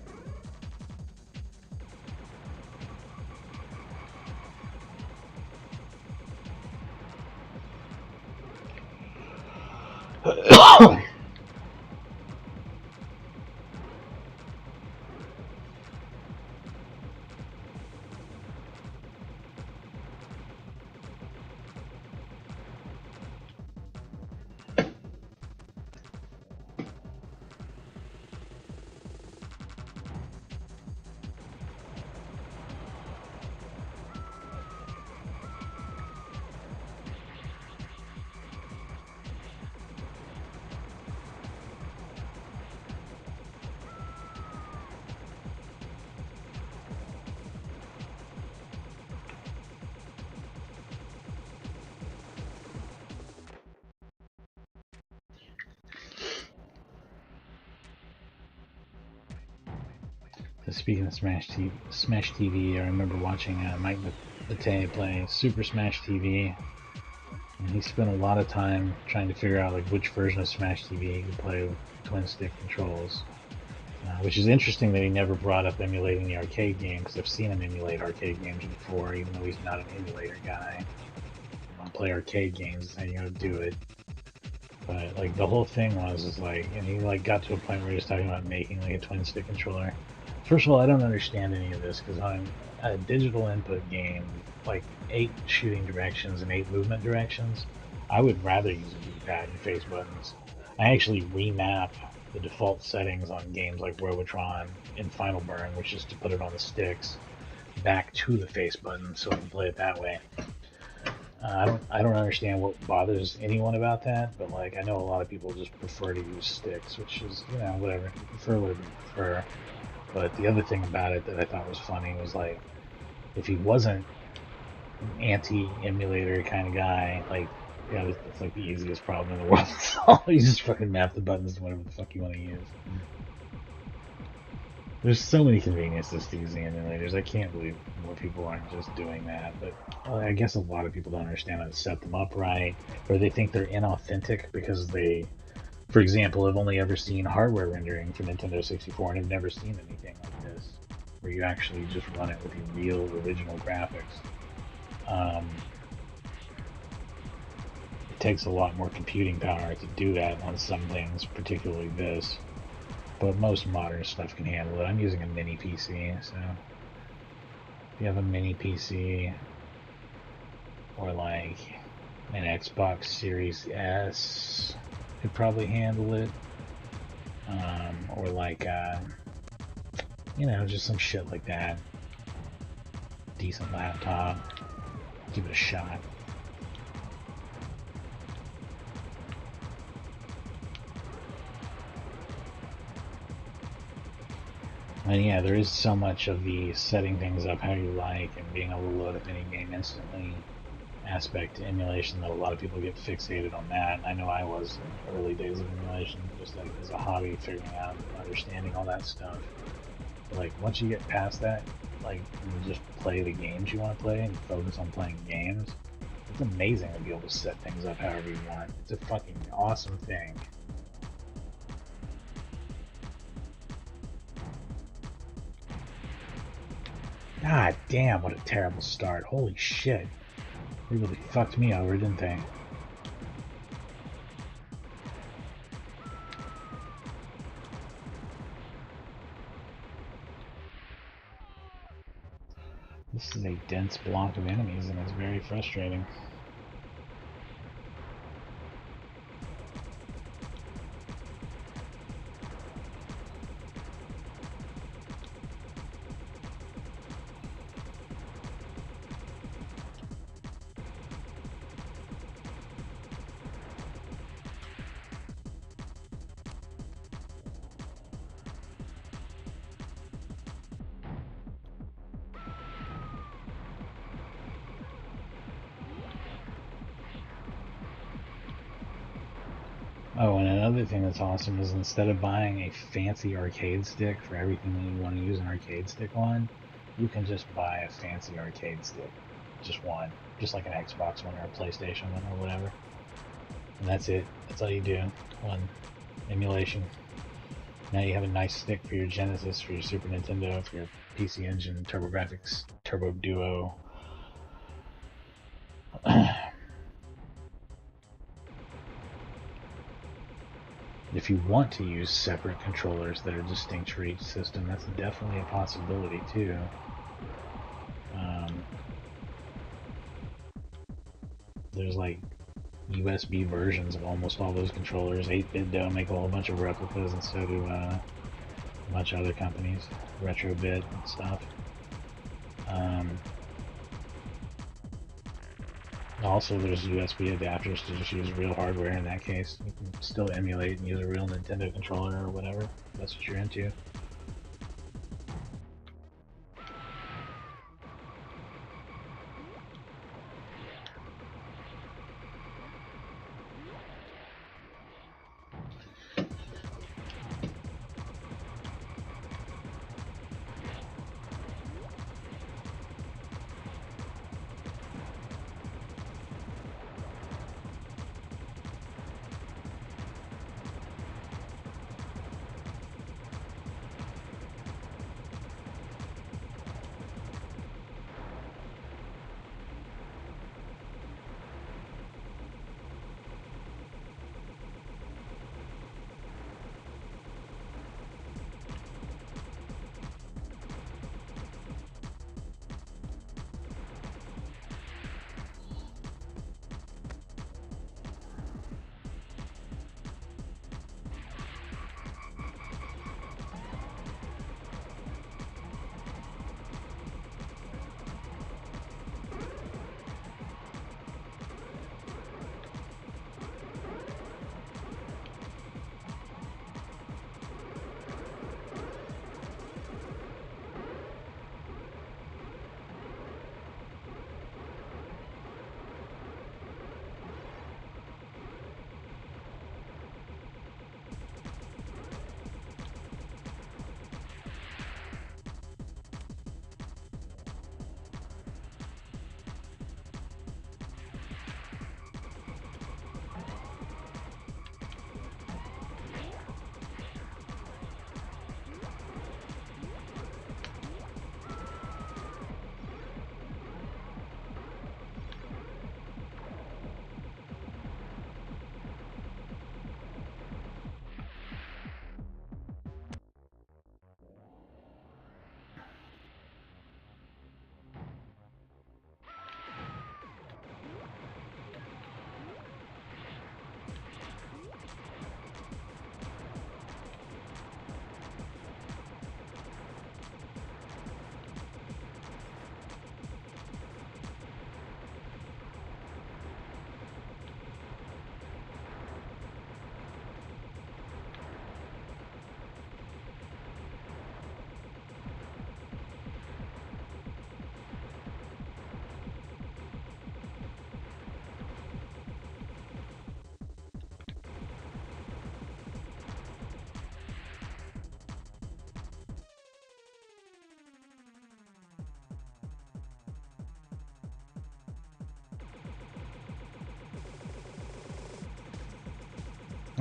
Speaking of Smash TV, I remember watching Mike Matei play Super Smash TV, and he spent a lot of time trying to figure out like which version of Smash TV he could play with twin stick controls. Which is interesting that he never brought up emulating the arcade game, because I've seen him emulate arcade games before, even though he's not an emulator guy. Play arcade games is how you gotta do it. But like the whole thing is like, and he like got to a point where he was talking about making like a twin stick controller. First of all, I don't understand any of this because on a digital input game, like 8 shooting directions and 8 movement directions, I would rather use a D-pad and face buttons. I actually remap the default settings on games like Robotron and Final Burn, which is to put it on the sticks, back to the face button so I can play it that way. I don't understand what bothers anyone about that, but like I know a lot of people just prefer to use sticks, which is, you know, whatever. You prefer whatever you prefer. But the other thing about it that I thought was funny was like, if he wasn't an anti-emulator kind of guy, like, yeah, it's like the easiest problem in the world to solve. You just fucking map the buttons to whatever the fuck you want to use. There's so many conveniences to using emulators. I can't believe more people aren't just doing that. But I guess a lot of people don't understand how to set them up right, or they think they're inauthentic because they, for example, have only ever seen hardware rendering for Nintendo 64 and have never seen anything like this, where you actually just run it with the real original graphics. It takes a lot more computing power to do that on some things, particularly this. But most modern stuff can handle it. I'm using a mini PC, so if you have a mini PC or like an Xbox Series S, could probably handle it. Or like, you know, just some shit like that. Decent laptop. Give it a shot. And yeah, there is so much of the setting things up how you like and being able to load up any game instantly aspect to emulation that a lot of people get fixated on that. I know I was in the early days of emulation, just like as a hobby, figuring out and understanding all that stuff. Like, once you get past that, like, you just play the games you want to play and focus on playing games, it's amazing to be able to set things up however you want. It's a fucking awesome thing. God damn, what a terrible start. Holy shit. They really fucked me over, didn't they? This is a dense block of enemies and it's very frustrating. Oh, and another thing that's awesome is instead of buying a fancy arcade stick for everything that you want to use an arcade stick on, you can just buy a fancy arcade stick. Just one. Just like an Xbox one or a PlayStation one or whatever. And that's it. That's all you do. One emulation. Now you have a nice stick for your Genesis, for your Super Nintendo, for your PC Engine, TurboGrafx, Turbo Duo. If you want to use separate controllers that are distinct for each system, that's definitely a possibility too. There's like USB versions of almost all those controllers. 8-bit don't make a whole bunch of replicas, and so do a bunch of other companies, Retrobit and stuff. Also, there's USB adapters to just use real hardware in that case. You can still emulate and use a real Nintendo controller or whatever, if that's what you're into.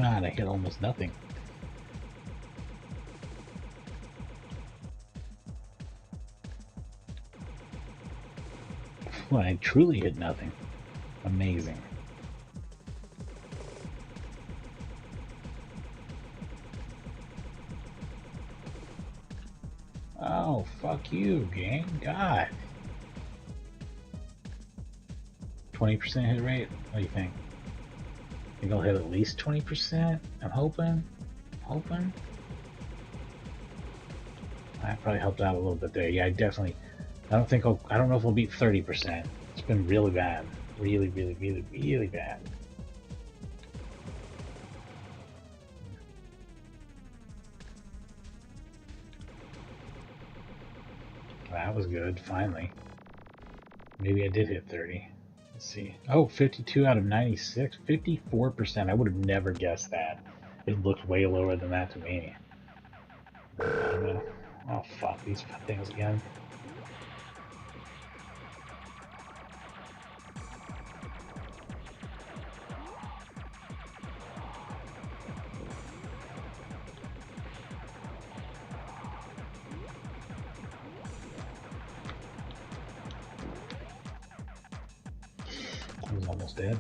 Ah, and I hit almost nothing. Well, I truly hit nothing. Amazing. Oh, fuck you, gang. God. 20% hit rate? What do you think? Think I'll hit at least 20%? I'm hoping. Hoping. That probably helped out a little bit there. Yeah, I definitely. I don't know if we'll beat 30%. It's been really bad. Really, really, really, really bad. That was good, finally. Maybe I did hit 30. Let's see. Oh, 52 out of 96. 54%. I would have never guessed that. It looked way lower than that to me. I don't know. Oh, fuck these things again. I was almost dead.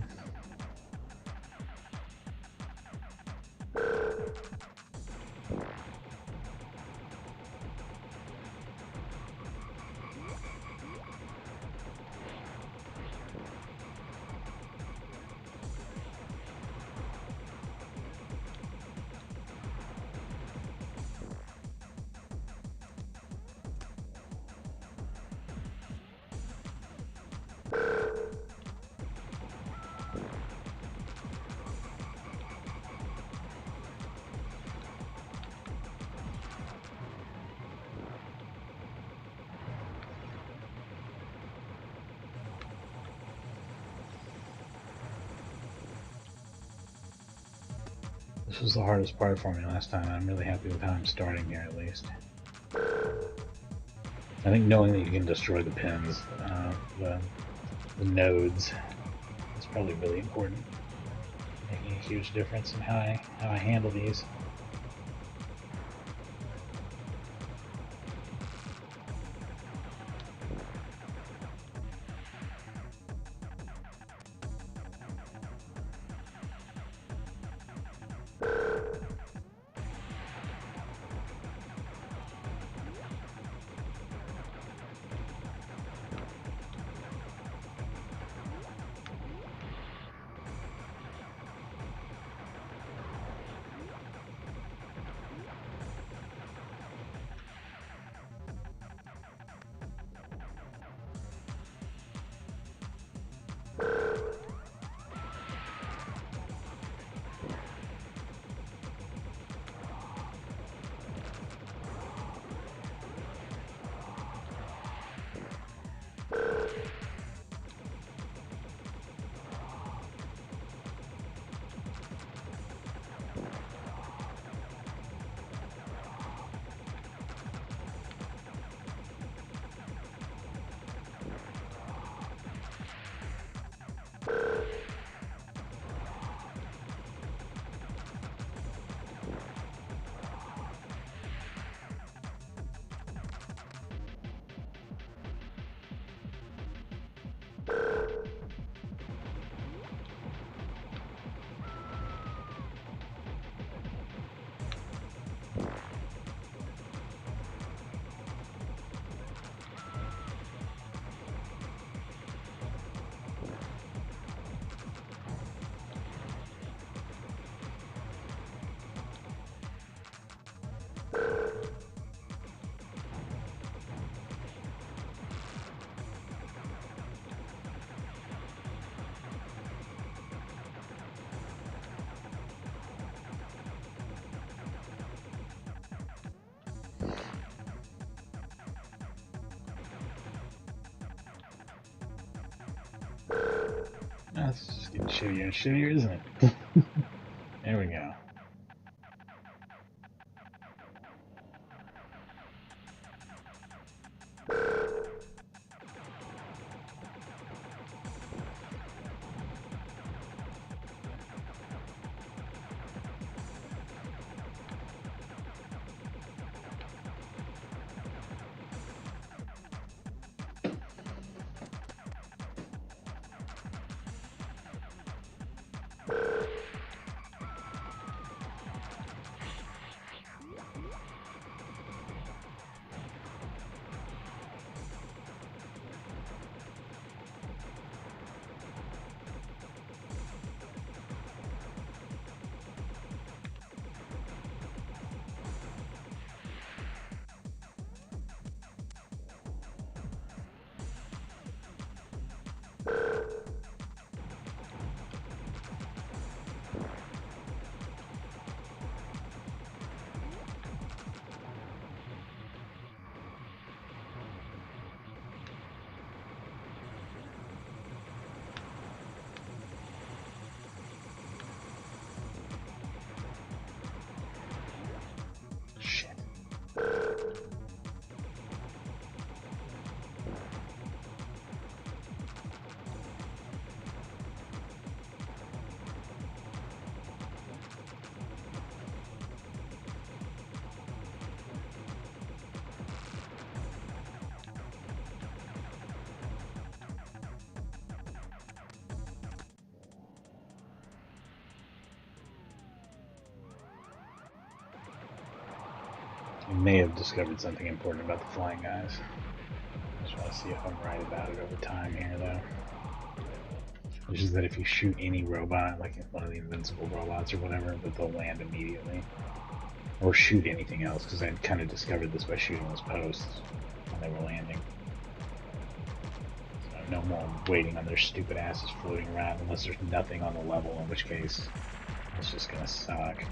This was the hardest part for me last time, and I'm really happy with how I'm starting here, at least. I think knowing that you can destroy the pins, the nodes, is probably really important. Making a huge difference in how I handle these. That's just getting shittier and shittier, isn't it? There we go. I may have discovered something important about the flying guys. I just want to see if I'm right about it over time here, though. Which is that if you shoot any robot, like one of the invincible robots or whatever, that they'll land immediately. Or shoot anything else, because I kind of discovered this by shooting those posts when they were landing. So no more waiting on their stupid asses floating around unless there's nothing on the level, in which case it's just gonna suck.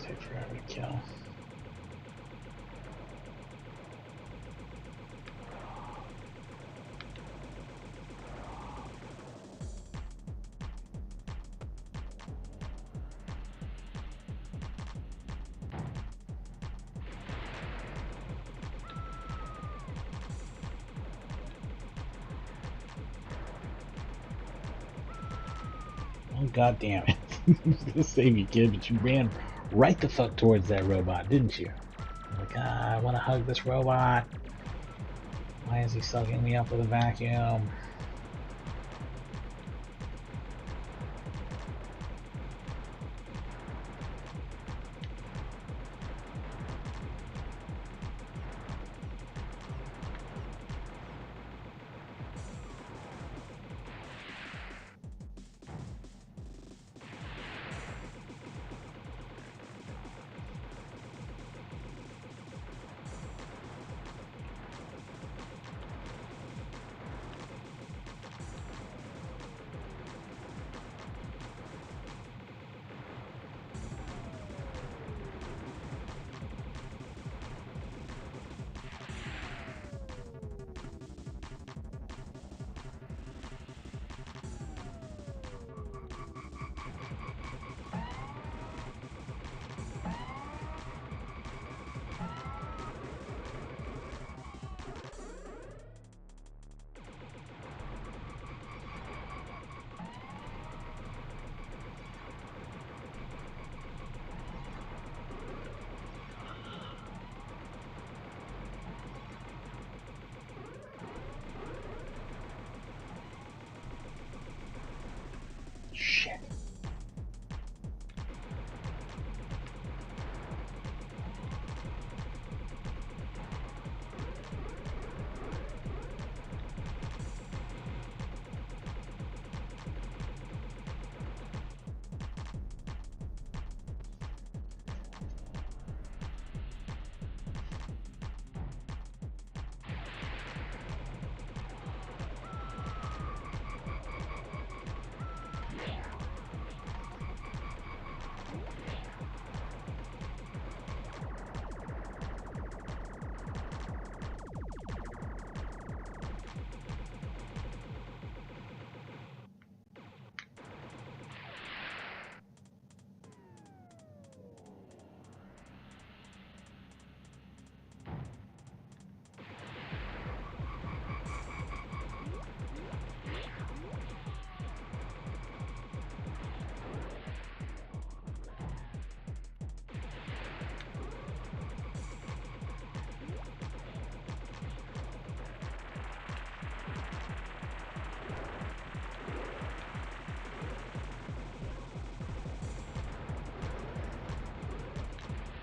Take forever to kill. Oh, god damn it. I was gonna save you, kid, but you ran right the fuck towards that robot, didn't you? I'm like, I want to hug this robot. Why is he sucking me up with a vacuum? Shit.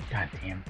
God damn.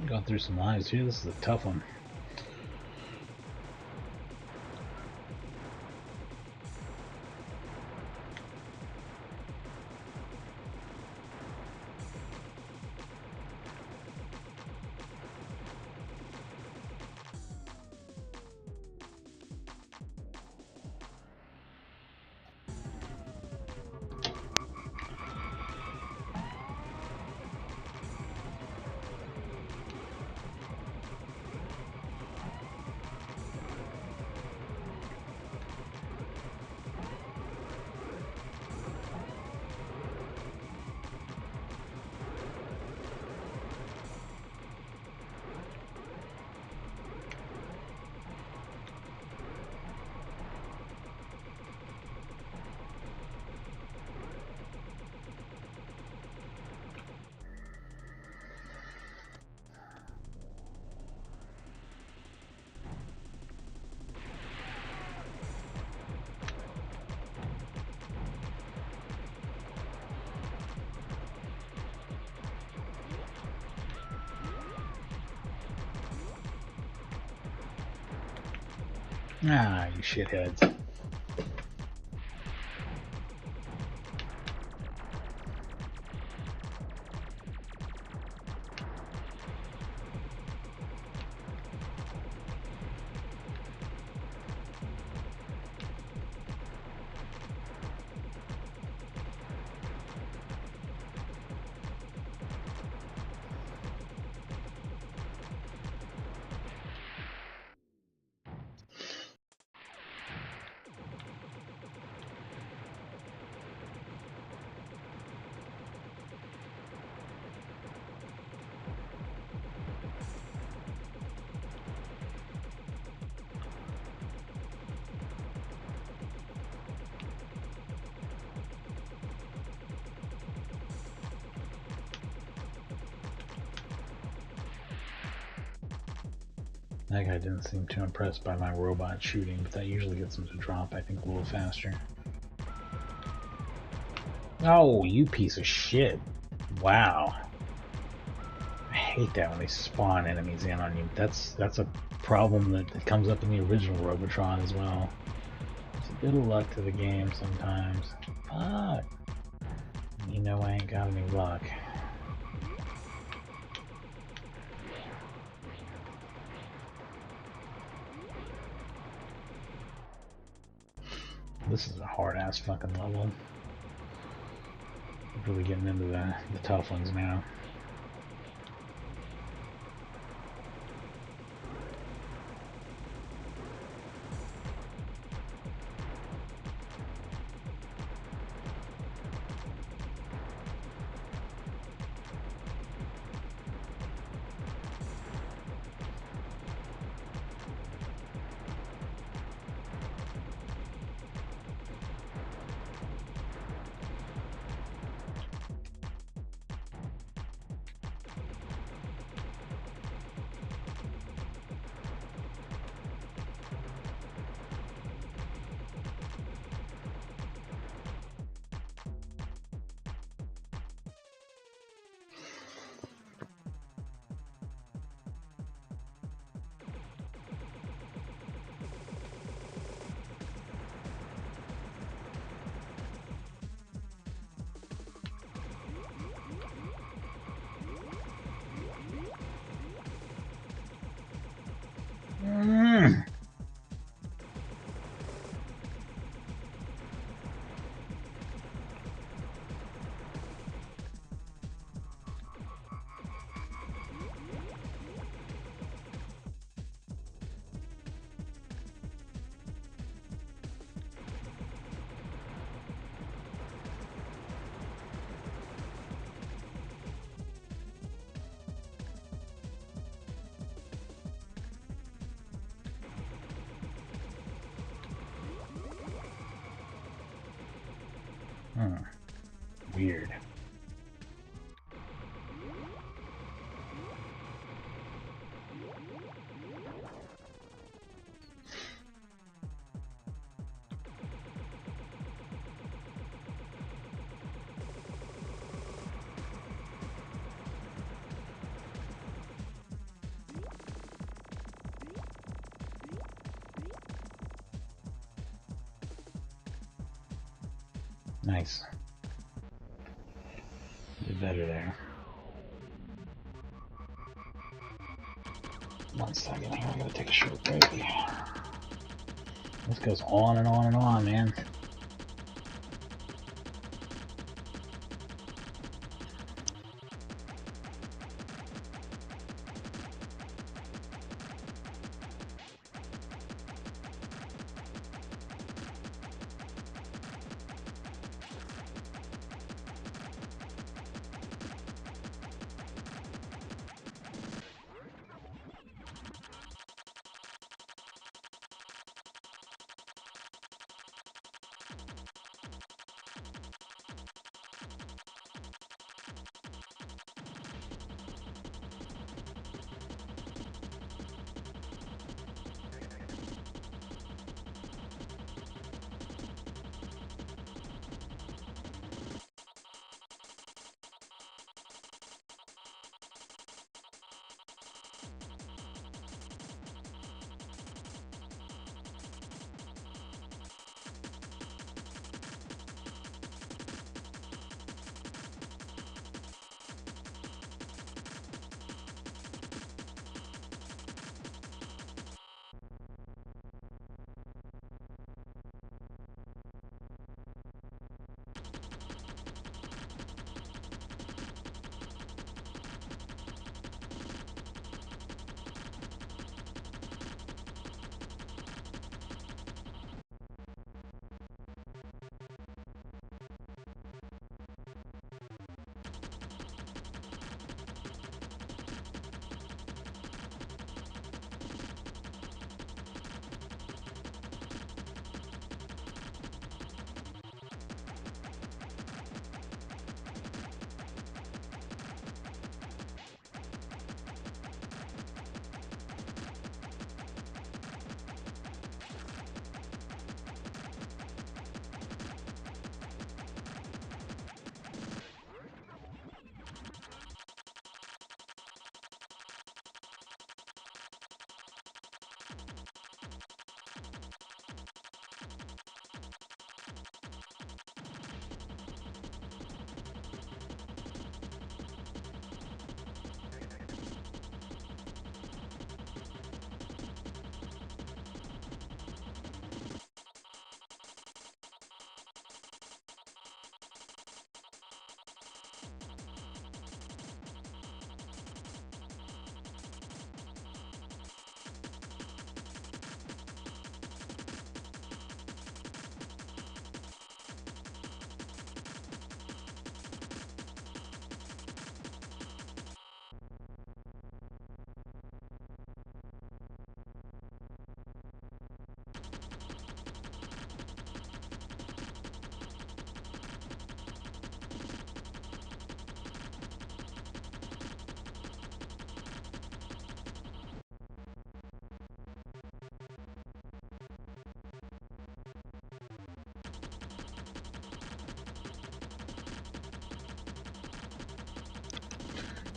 Going through some lives here. This is a tough one. Ah, you shitheads. That guy didn't seem too impressed by my robot shooting, but that usually gets him to drop, I think, a little faster. Oh, you piece of shit. Wow. I hate that when they spawn enemies in on you. That's a problem that comes up in the original Robotron as well. It's a bit of luck to the game sometimes. Fuck. You know I ain't got any luck. This is a hard-ass fucking level. Really getting into the tough ones now. Weird. Nice. Did better there. 1 second here, I gotta take a short break. This goes on and on and on, man.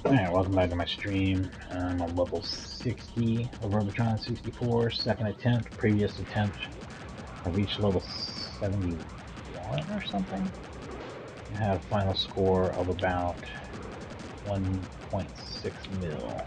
Alright, welcome back to my stream. I'm on level 60 of Robotron 64, second attempt. Previous attempt, I reached level 71 or something. I have a final score of about 1.6 mil.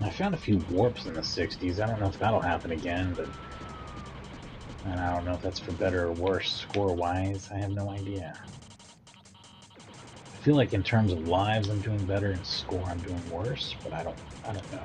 I found a few warps in the 60s. I don't know if that'll happen again, but and I don't know if that's for better or worse score-wise. I have no idea. I feel like in terms of lives I'm doing better, in score I'm doing worse, but I don't know.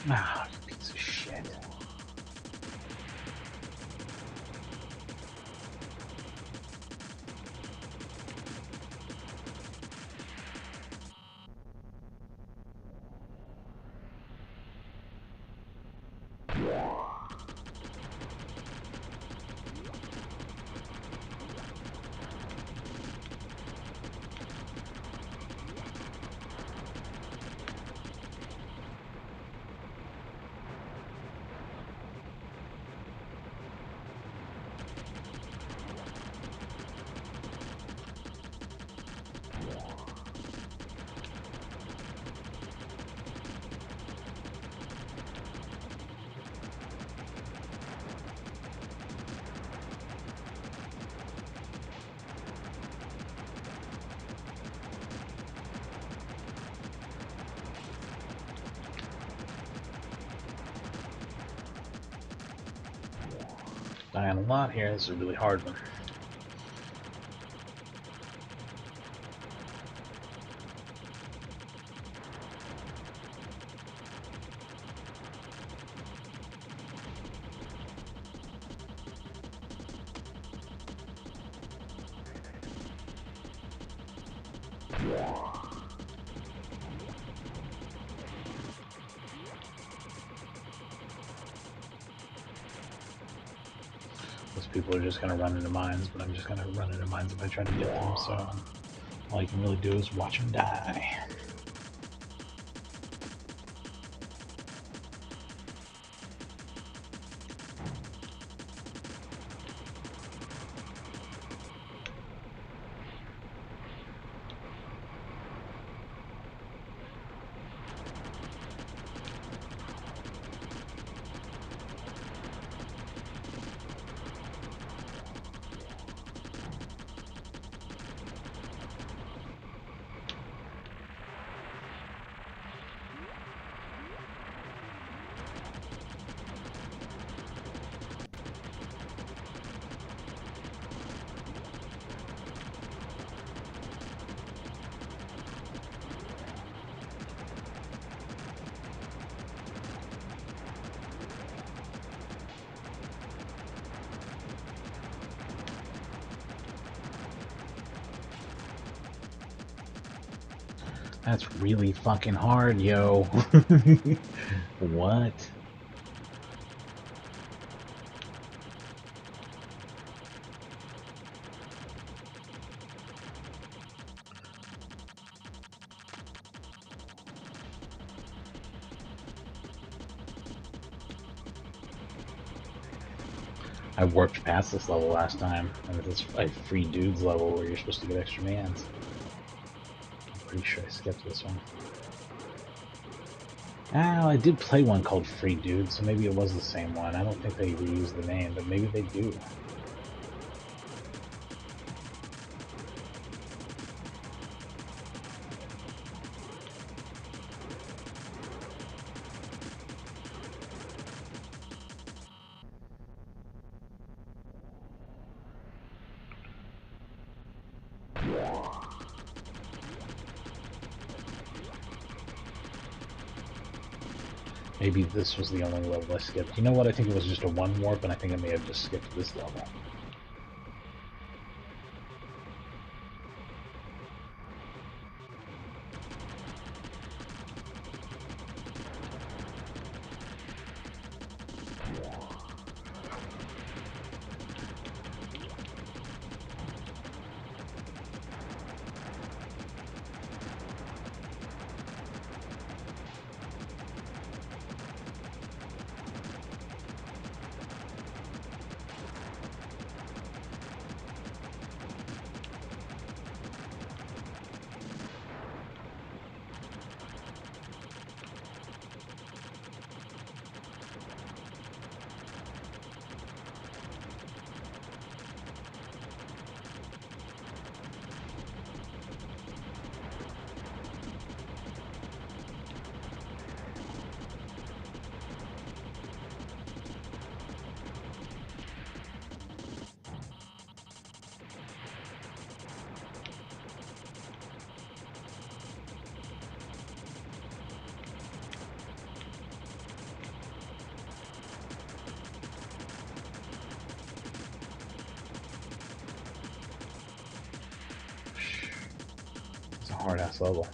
Ah, piece of shit. Dying a lot here. This is a really hard one. Those people are just going to run into mines, but I'm just going to run into mines if I try to get them, so all you can really do is watch them die. That's really fucking hard, yo. What? I worked past this level last time, and it's a free dudes level where you're supposed to get extra mans. I'm pretty sure I skipped this one. Oh, I did play one called Free Dude, so maybe it was the same one. I don't think they reused the name, but maybe they do. Maybe this was the only level I skipped. You know what? I think it was just a one warp, and I think I may have just skipped this level. It's a hard-ass level.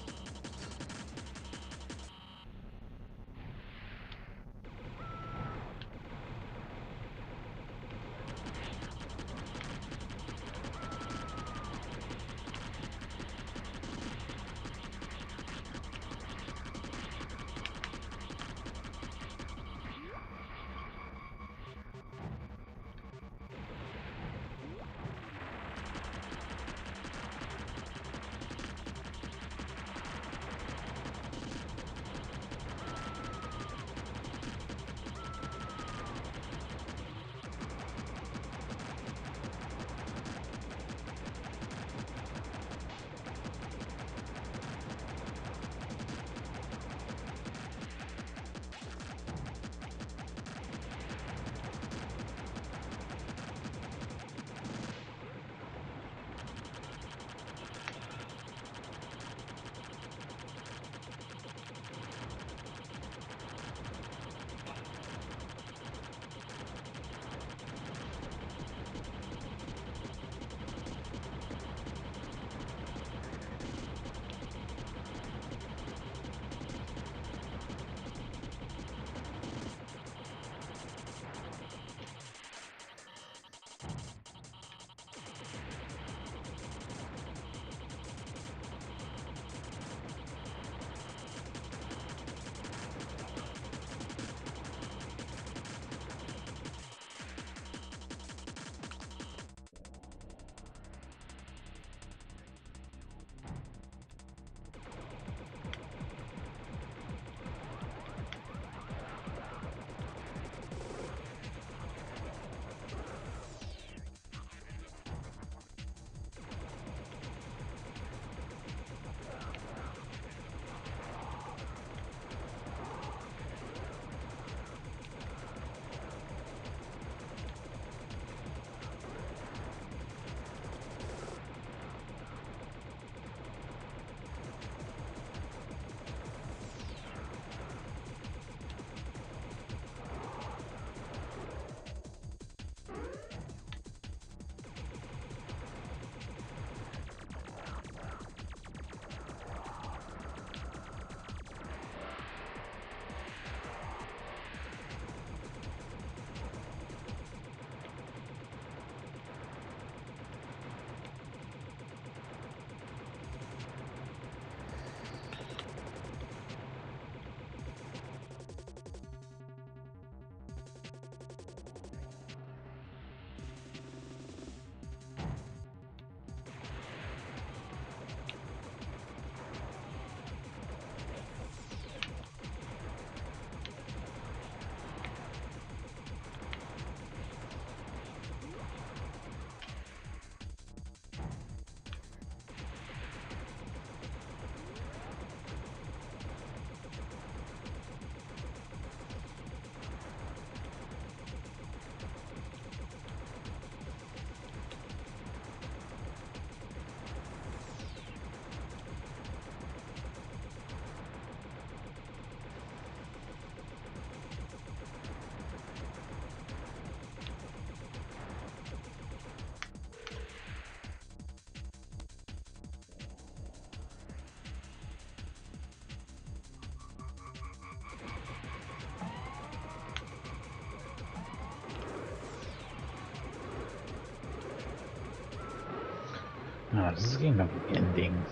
Oh, does this game have an ending?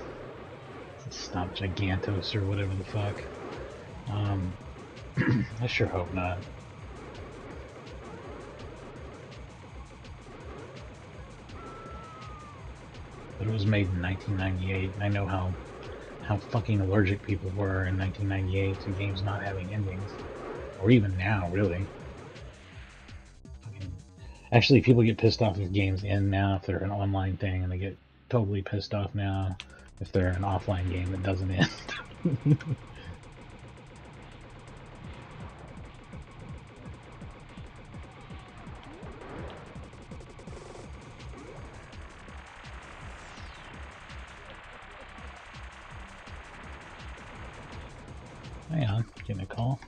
Stop Gigantos or whatever the fuck. I sure hope not. But it was made in 1998, and I know how fucking allergic people were in 1998 to games not having endings. Or even now, really. Actually, people get pissed off if games end now if they're an online thing, and they get totally pissed off now if they're an offline game that doesn't end. Hang on, getting a call.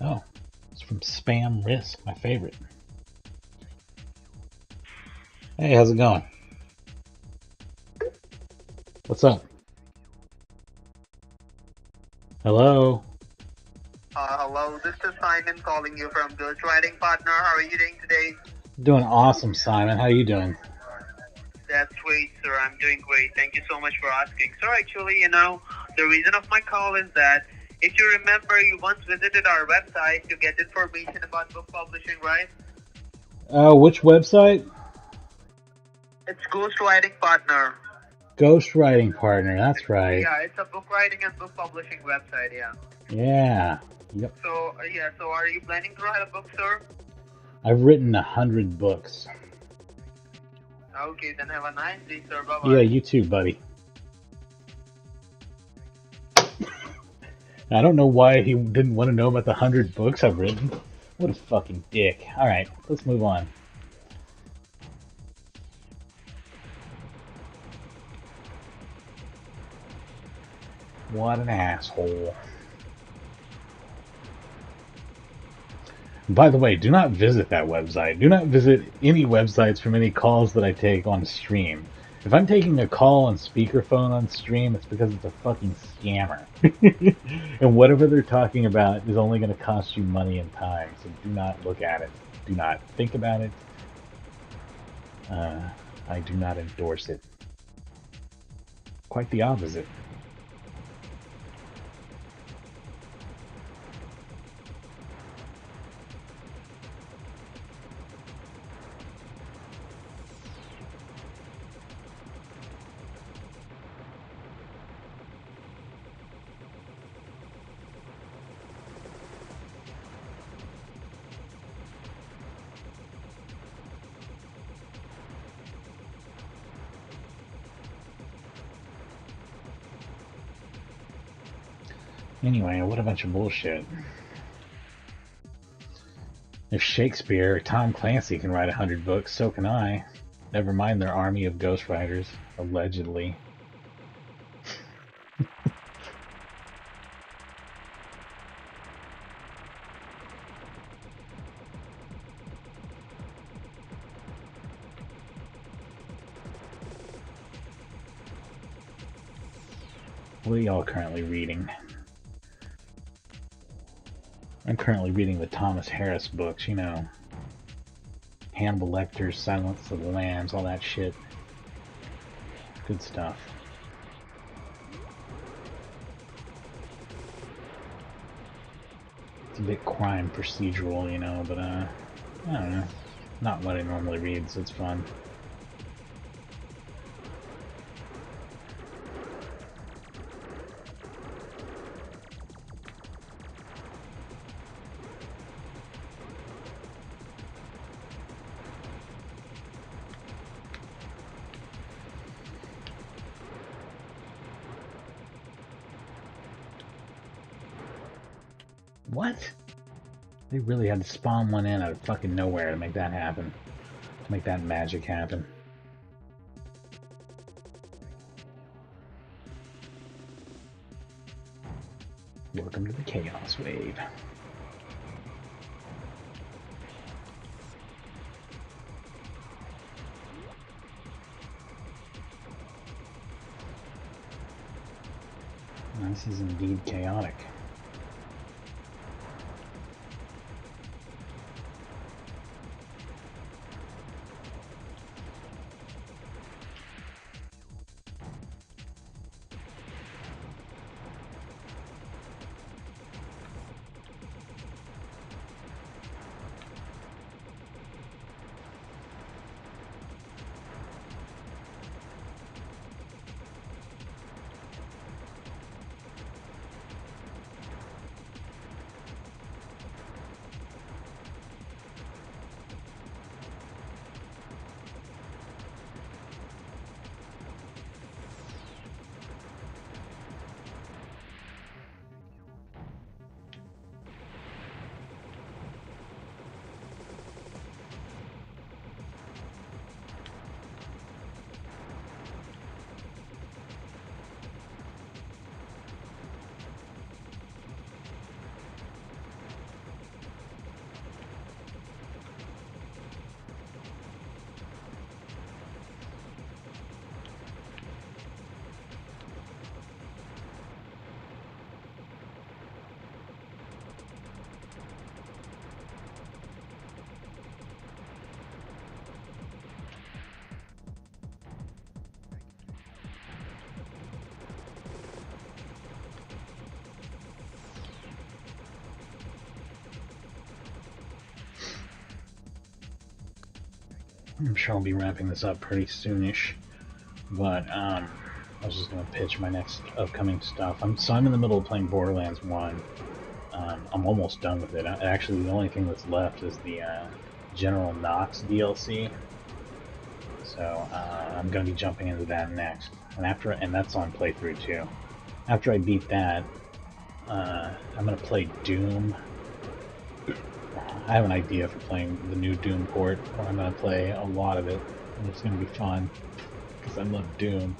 Oh, it's from Spam Risk, my favorite. Hey, how's it going? What's up? Hello? Hello, this is Simon calling you from Ghostwriting Partner. How are you doing today? Doing awesome, Simon. How you doing? That's great, sir. I'm doing great. Thank you so much for asking. Sir, actually, the reason of my call is that if you remember, you once visited our website to get information about book publishing, right? Which website? It's Ghostwriting Partner. Ghostwriting Partner, that's right. Yeah, it's a book writing and book publishing website, yeah. Yeah. Yep. So are you planning to write a book, sir? I've written 100 books. Okay, then have a nice day, sir. Bye-bye. Yeah, you too, buddy. I don't know why he didn't want to know about the 100 books I've written. What a fucking dick. Alright, let's move on. What an asshole. By the way, do not visit that website. Do not visit any websites from any calls that I take on stream. If I'm taking a call on speakerphone on stream, it's because it's a fucking scammer. And whatever they're talking about is only going to cost you money and time. So do not look at it. Do not think about it. I do not endorse it. Quite the opposite. Anyway, what a bunch of bullshit. If Shakespeare or Tom Clancy can write 100 books, so can I. Never mind their army of ghostwriters, allegedly. What are y'all currently reading? I'm currently reading the Thomas Harris books, you know. Hannibal Lecter's Silence of the Lambs, all that shit. Good stuff. It's a bit crime procedural, you know, but I don't know. Not what I normally read, so it's fun. What? They really had to spawn one in out of fucking nowhere to make that happen. To make that magic happen. Welcome to the Chaos Wave. This is indeed chaotic. I'm sure I'll be wrapping this up pretty soonish, but I was just gonna pitch my next upcoming stuff. I'm in the middle of playing Borderlands 1. I'm almost done with it. Actually, the only thing that's left is the General Knox DLC. So I'm gonna be jumping into that next, and that's on playthrough 2. After I beat that, I'm gonna play Doom. I have an idea for playing the new Doom port, where I'm gonna play a lot of it, and it's gonna be fun because I love Doom.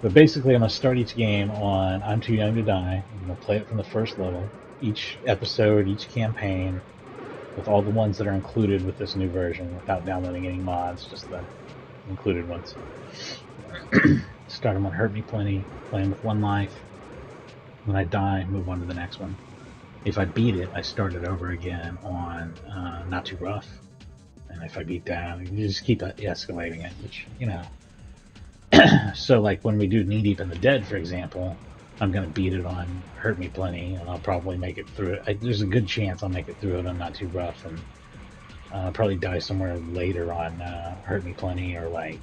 But basically, I'm gonna start each game on I'm Too Young to Die. I'm gonna play it from the first level, each episode, each campaign, with all the ones that are included with this new version, without downloading any mods, just the included ones. Start them on Hurt Me Plenty, play them with 1 life. When I die, move on to the next one. If I beat it, I start it over again on Not Too Rough. And if I beat that, you just keep escalating it, which, you know. So, like, when we do Knee Deep in the Dead, for example, I'm going to beat it on Hurt Me Plenty, and I'll probably make it through it. There's a good chance I'll make it through it on Not Too Rough, and I'll probably die somewhere later on Hurt Me Plenty, or, like,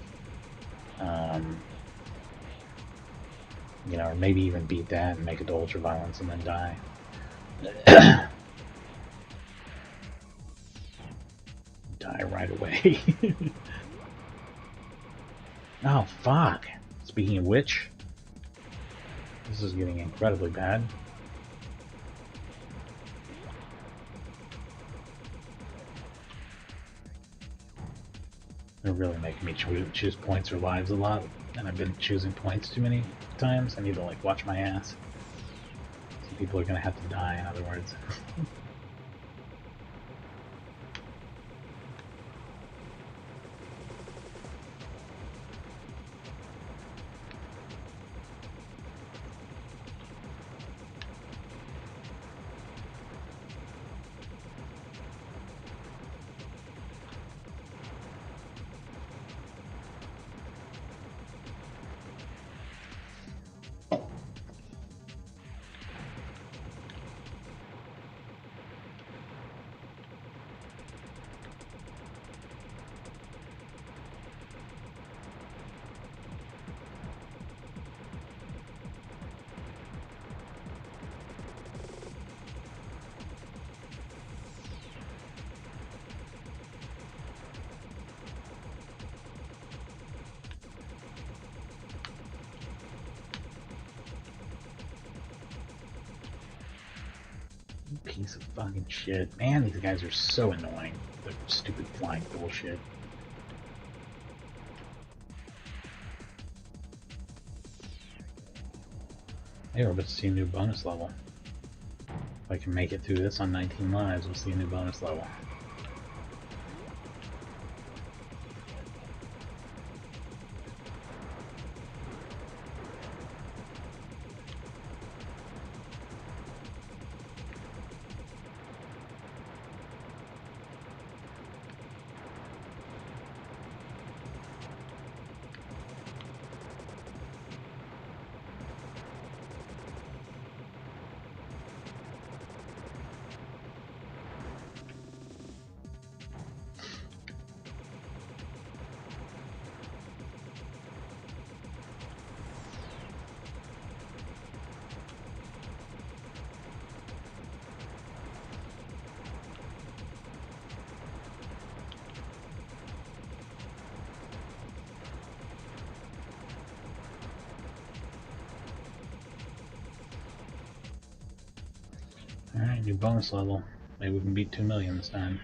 you know, or maybe even beat that and make it to Ultra Violence and then die. Die right away. Oh, fuck. Speaking of which, this is getting incredibly bad. They're really making me choose points or lives a lot, and I've been choosing points too many times. I need to, like, watch my ass. Some people are gonna have to die, in other words. Piece of fucking shit. Man, these guys are so annoying. Their stupid flying bullshit. Hey, we're about to see a new bonus level. If I can make it through this on 19 lives, we'll see a new bonus level. Alright, new bonus level. Maybe we can beat 2 million this time.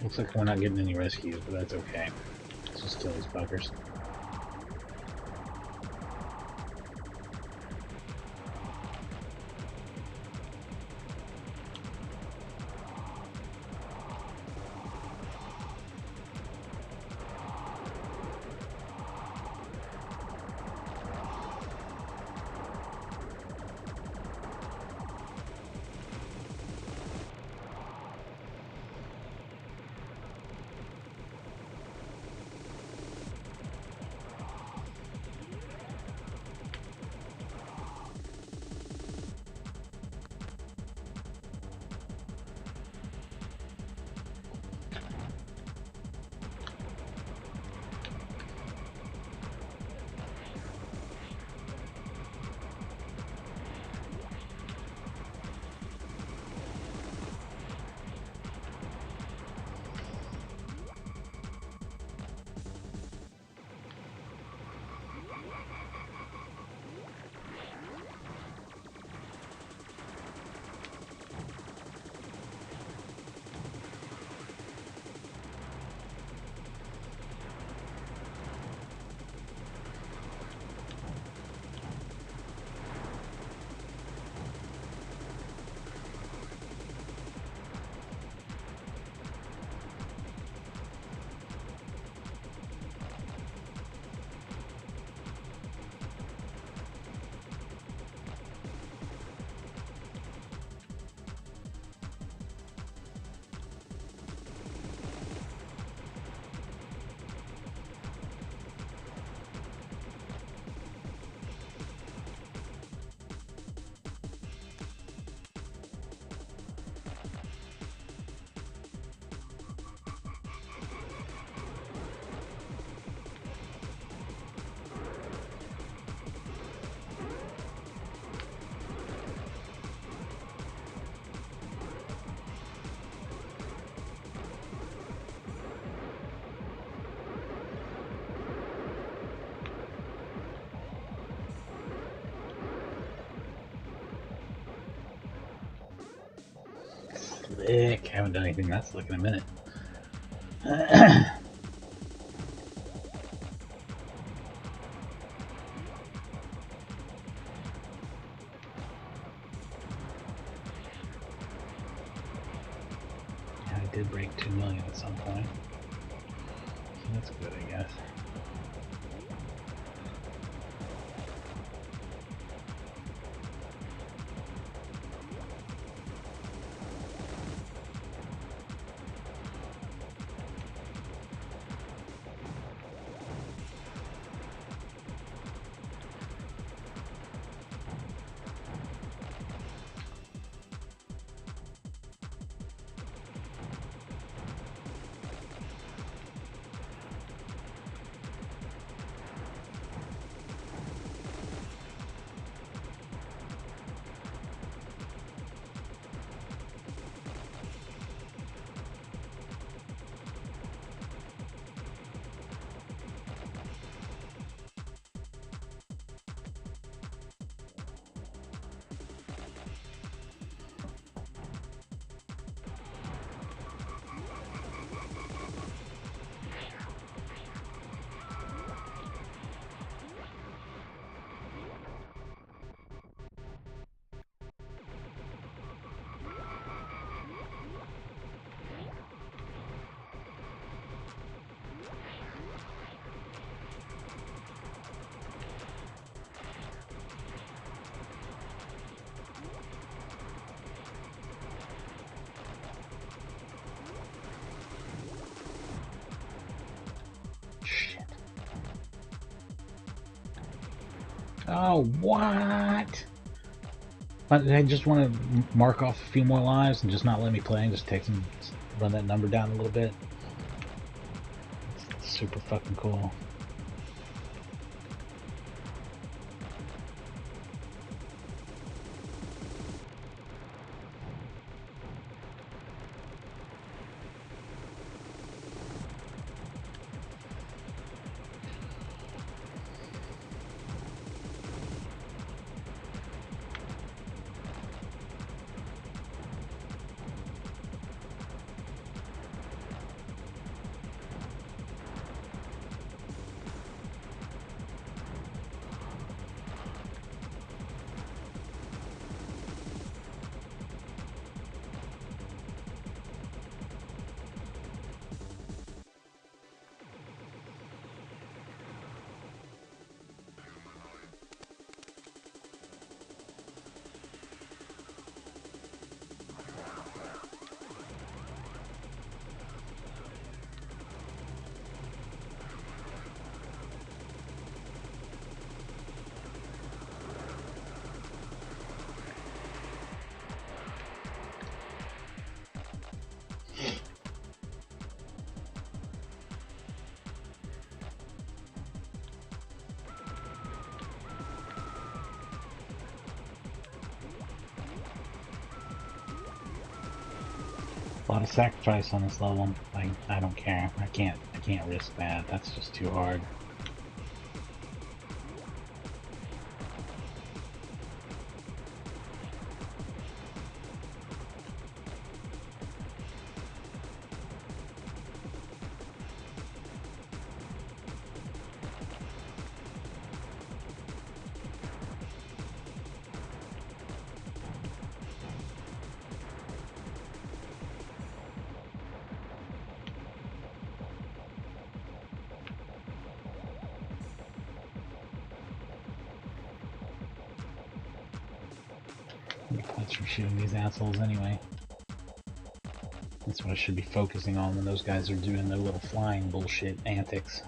Looks like we're not getting any rescues, but that's okay. Let's just kill these fuckers. Sick. I haven't done anything that's slick in a minute. I did break 2 million at some point. So that's good, I guess. Oh, what? But I just want to mark off a few more lives and just not let me play and just take some, run that number down a little bit. It's super fucking cool. A lot of sacrifice on this level. I don't care. I can't risk that. That's just too hard. That's for shooting these assholes anyway. That's what I should be focusing on when those guys are doing their little flying bullshit antics.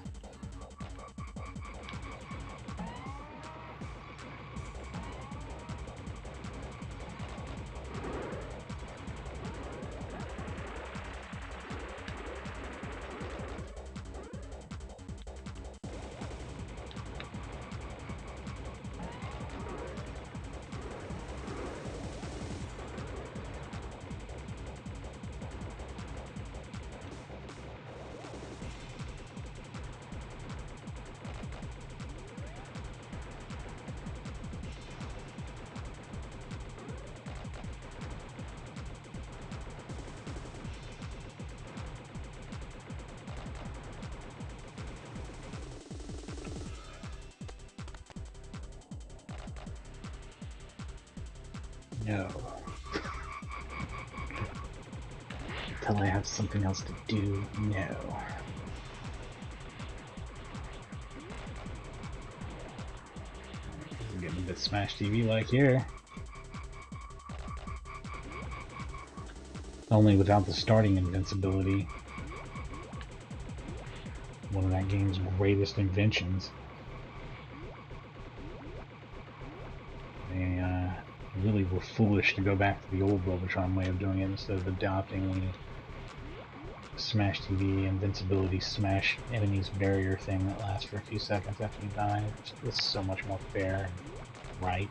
No. Until I have something else to do, no. I'm getting a bit Smash TV like here. Only without the starting invincibility. One of that game's greatest inventions. They really were foolish to go back to the old Robotron way of doing it instead of adopting the Smash TV invincibility smash enemies barrier thing that lasts for a few seconds after you die. It's so much more fair and right.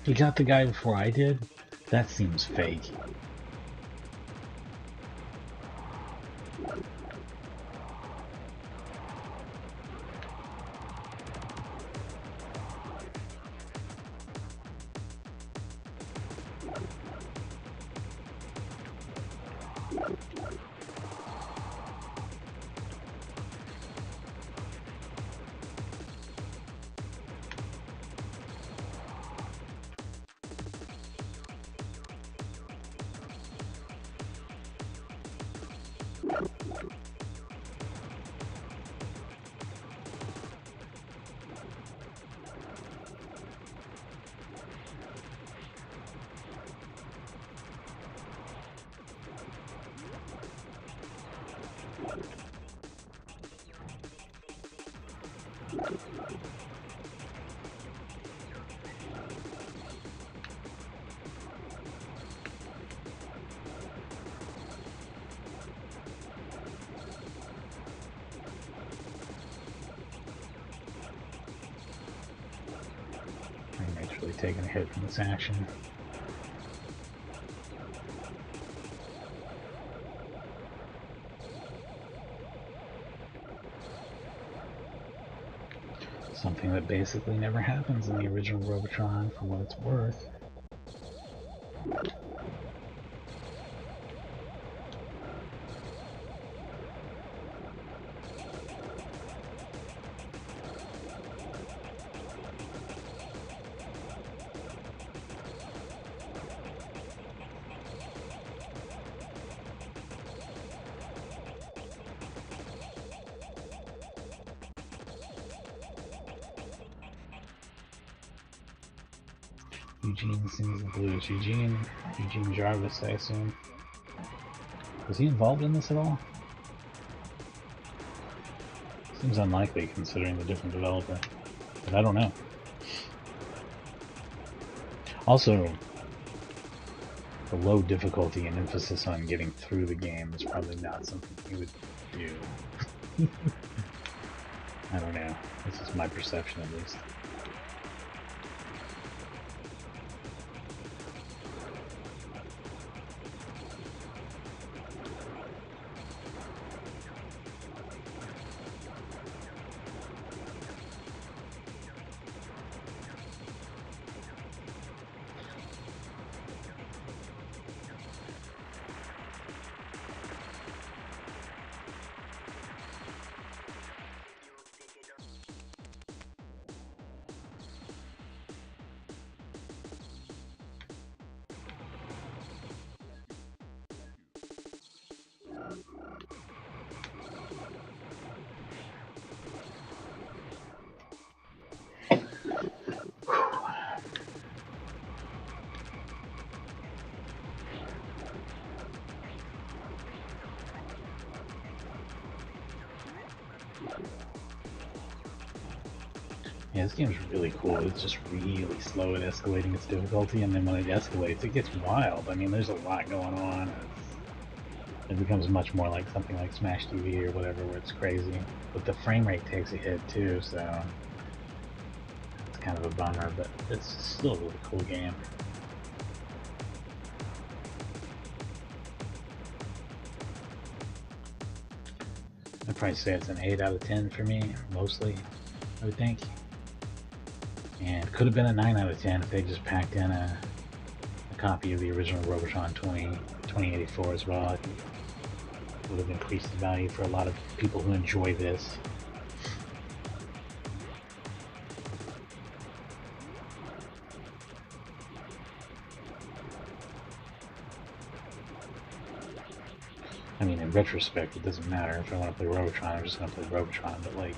You got the guy before I did? That seems fake. I'm actually taking a hit from this action. Something that basically never happens in the original Robotron, for what it's worth. Eugene sings the blues. Eugene Jarvis, I assume. Was he involved in this at all? Seems unlikely considering the different developer, but I don't know. Also, the low difficulty and emphasis on getting through the game is probably not something he would do. I don't know. This is my perception, at least. Yeah, this game's really cool. It's just really slow at escalating its difficulty, and then when it escalates, it gets wild. I mean, there's a lot going on. It becomes much more like something like Smash TV or whatever, where it's crazy. But the frame rate takes a hit too, so it's kind of a bummer, but it's still a really cool game. I'd probably say it's an 8 out of 10 for me, mostly, I would think. And could have been a 9 out of 10 if they just packed in a copy of the original Robotron 2084 as well. I think it would have increased the value for a lot of people who enjoy this. I mean, in retrospect, it doesn't matter. If I want to play Robotron, I'm just going to play Robotron, but like,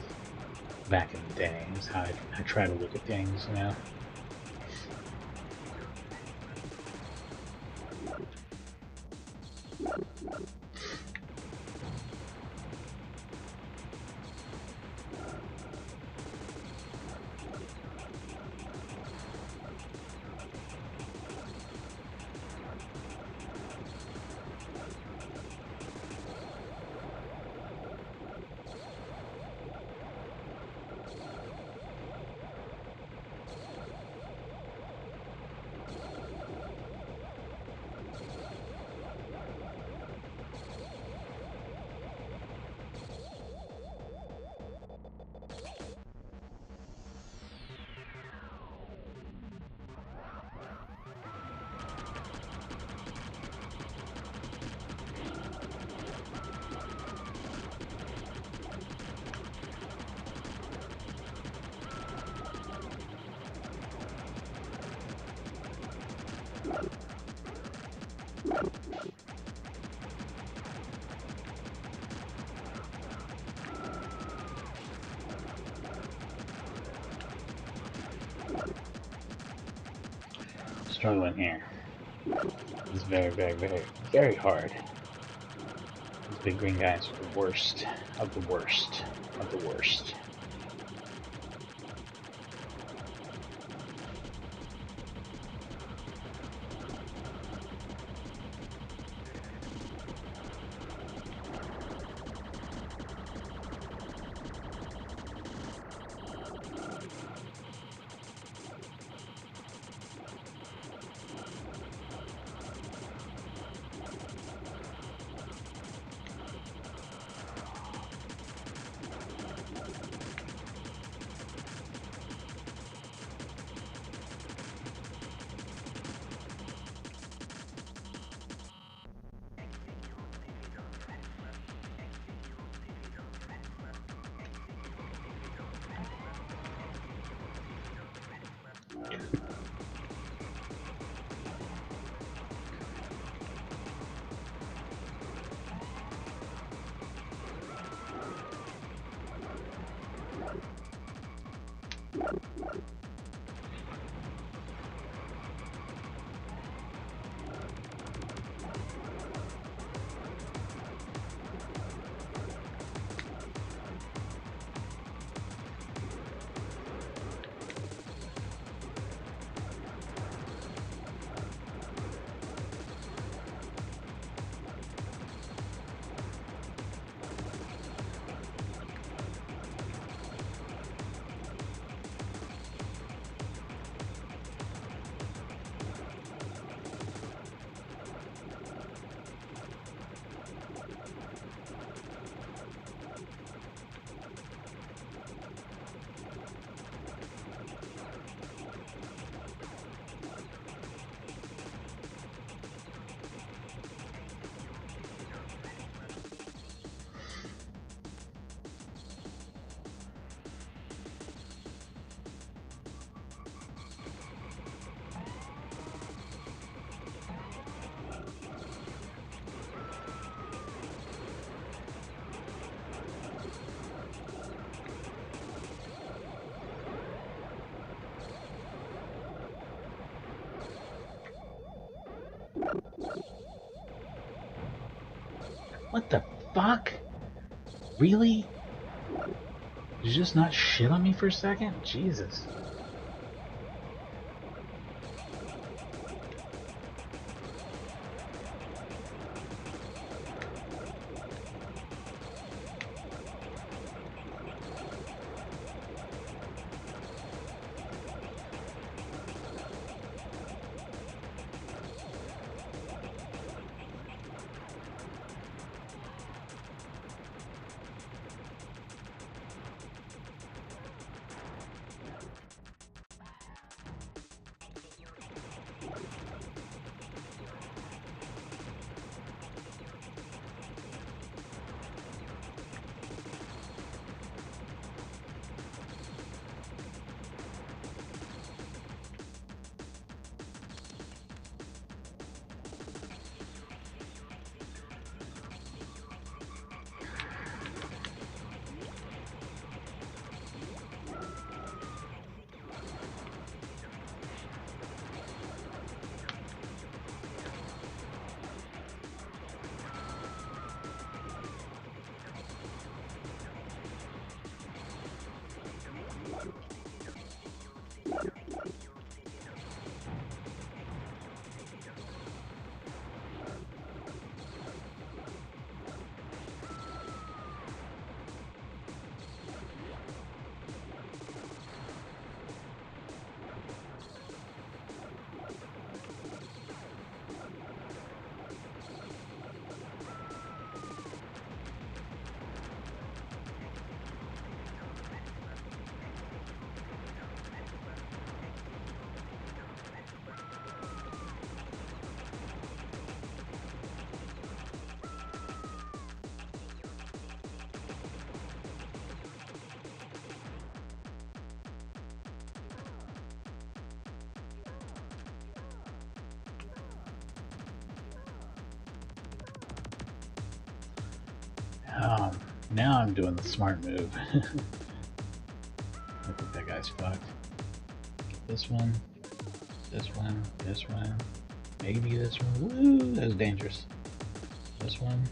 back in the day is how I try to look at things, you know? Struggling here. It's very, very, very, very hard. These big green guys are the worst of the worst of the worst. What the fuck? Really? Did you just not shit on me for a second? Jesus. Now I'm doing the smart move. I think that guy's fucked. Get this one, this one, this one, maybe this one. Woo, that was dangerous. This one.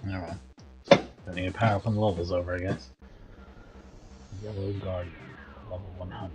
Never mind. I need to power up when the level's over, I guess. Yellow Guardian, level 100.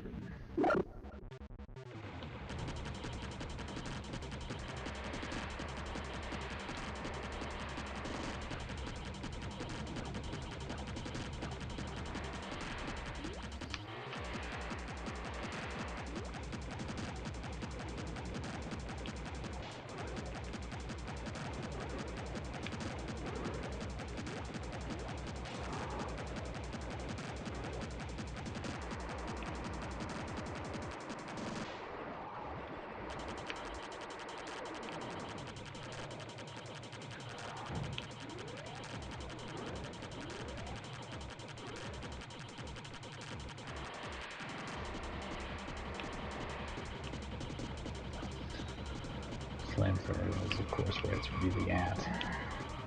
Flamethrower is, of course, where it's really at,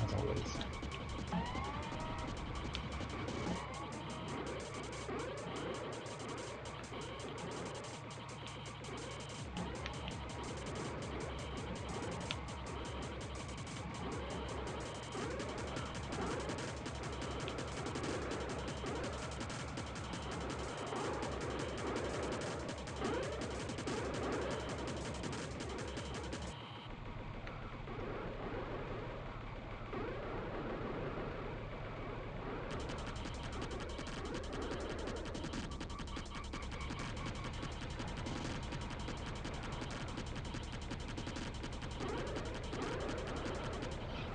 as always.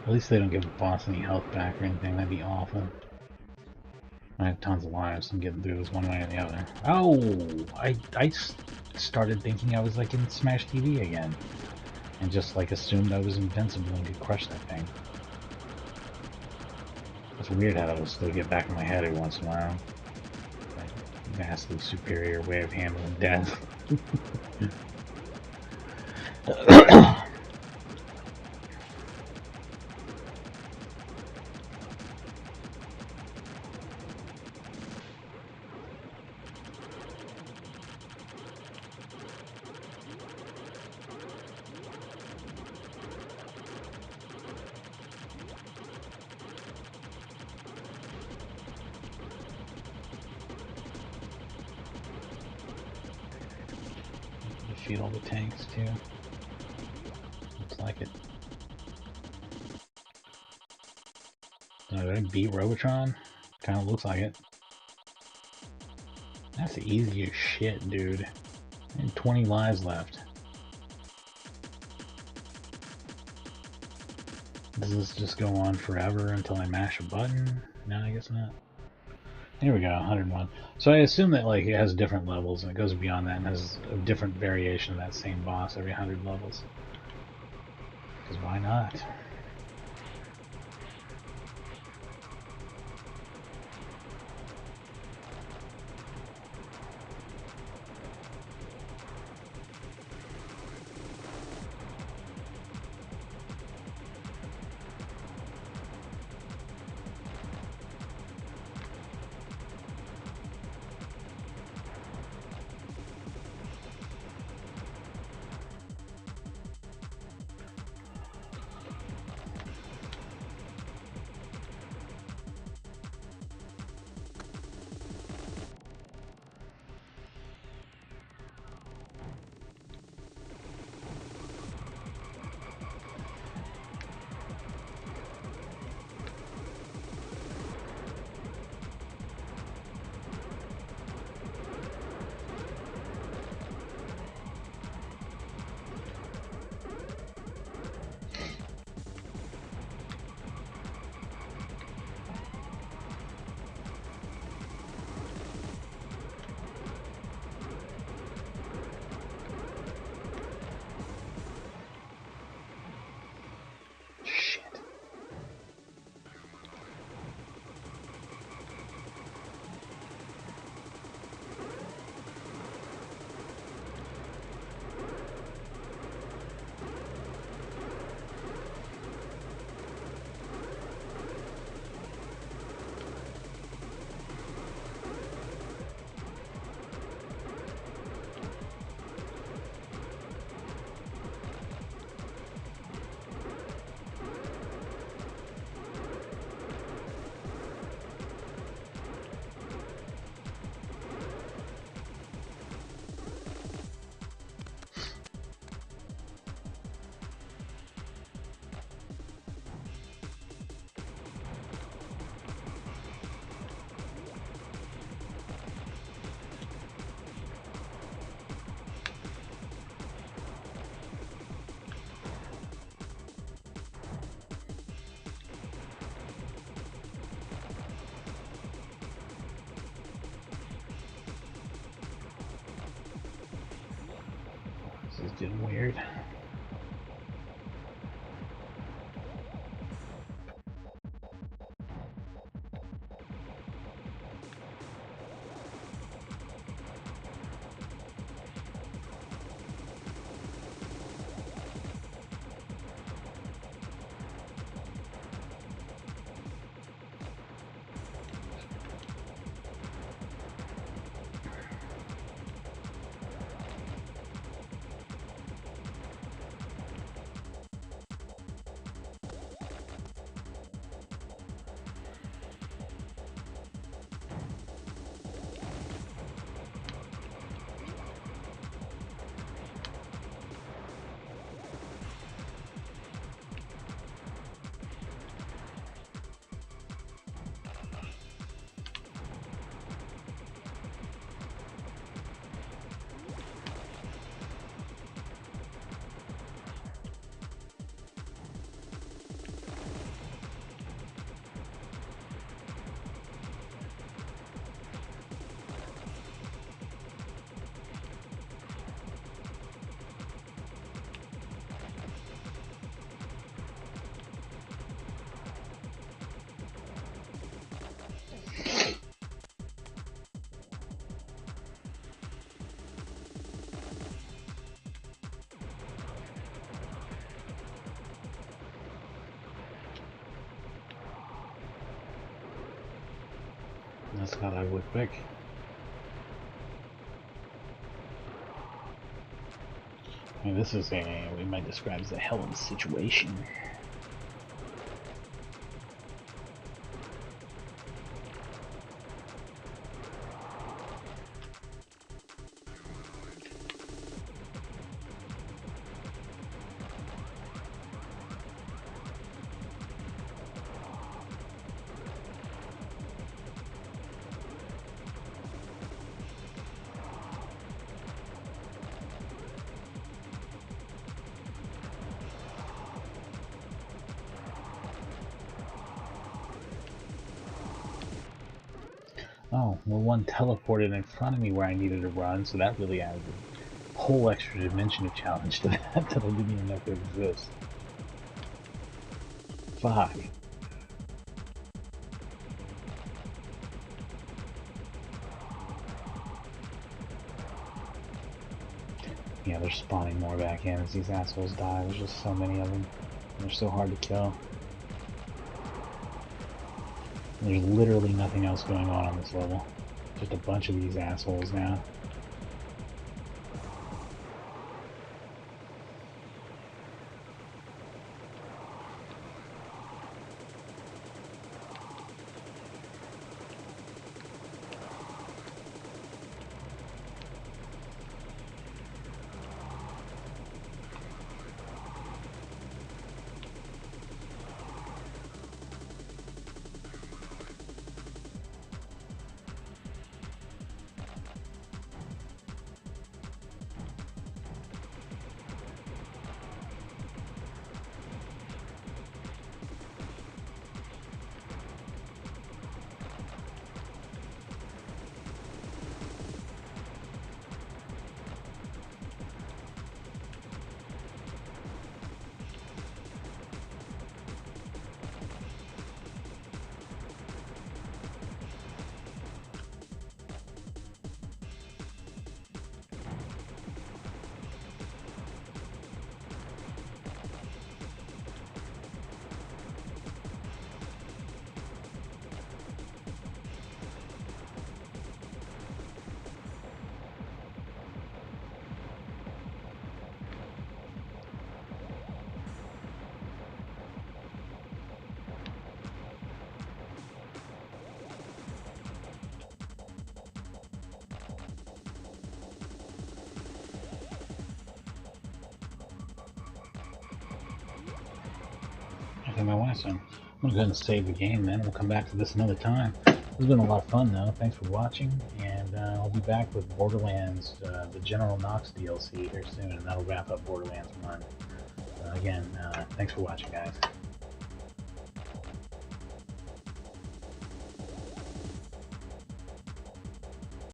At least they don't give the boss any health back or anything. That'd be awful. I have tons of lives. I'm getting through this one way or the other. Oh! I started thinking I was like in Smash TV again. And just like assumed I was invincible and could crush that thing. It's weird how that'll still get back in my head every once in a while. Like, vastly superior way of handling death. Defeat all the tanks too. Looks like it. Did I beat Robotron? Kinda looks like it. That's easy as shit, dude. I had 20 lives left. Does this just go on forever until I mash a button? No, I guess not. Here we go, 101. So I assume that like it has different levels and it goes beyond that and has a different variation of that same boss every 100 levels. Because why not? getting weird. That's got ugly quick. I mean, this is a, we might describe as a hell of a situation. Oh, well, one teleported in front of me where I needed to run, so that really added a whole extra dimension of challenge to that that I didn't even know could exist. 5. Yeah, they're spawning more back in as these assholes die. There's just so many of them. They're so hard to kill. There's literally nothing else going on this level. Just a bunch of these assholes now. I think my wife's done. I'm gonna go ahead and save the game, man. We'll come back to this another time. This has been a lot of fun, though. Thanks for watching, and I'll be back with Borderlands, the General Knox DLC here soon, and that'll wrap up Borderlands 1. Again, thanks for watching, guys.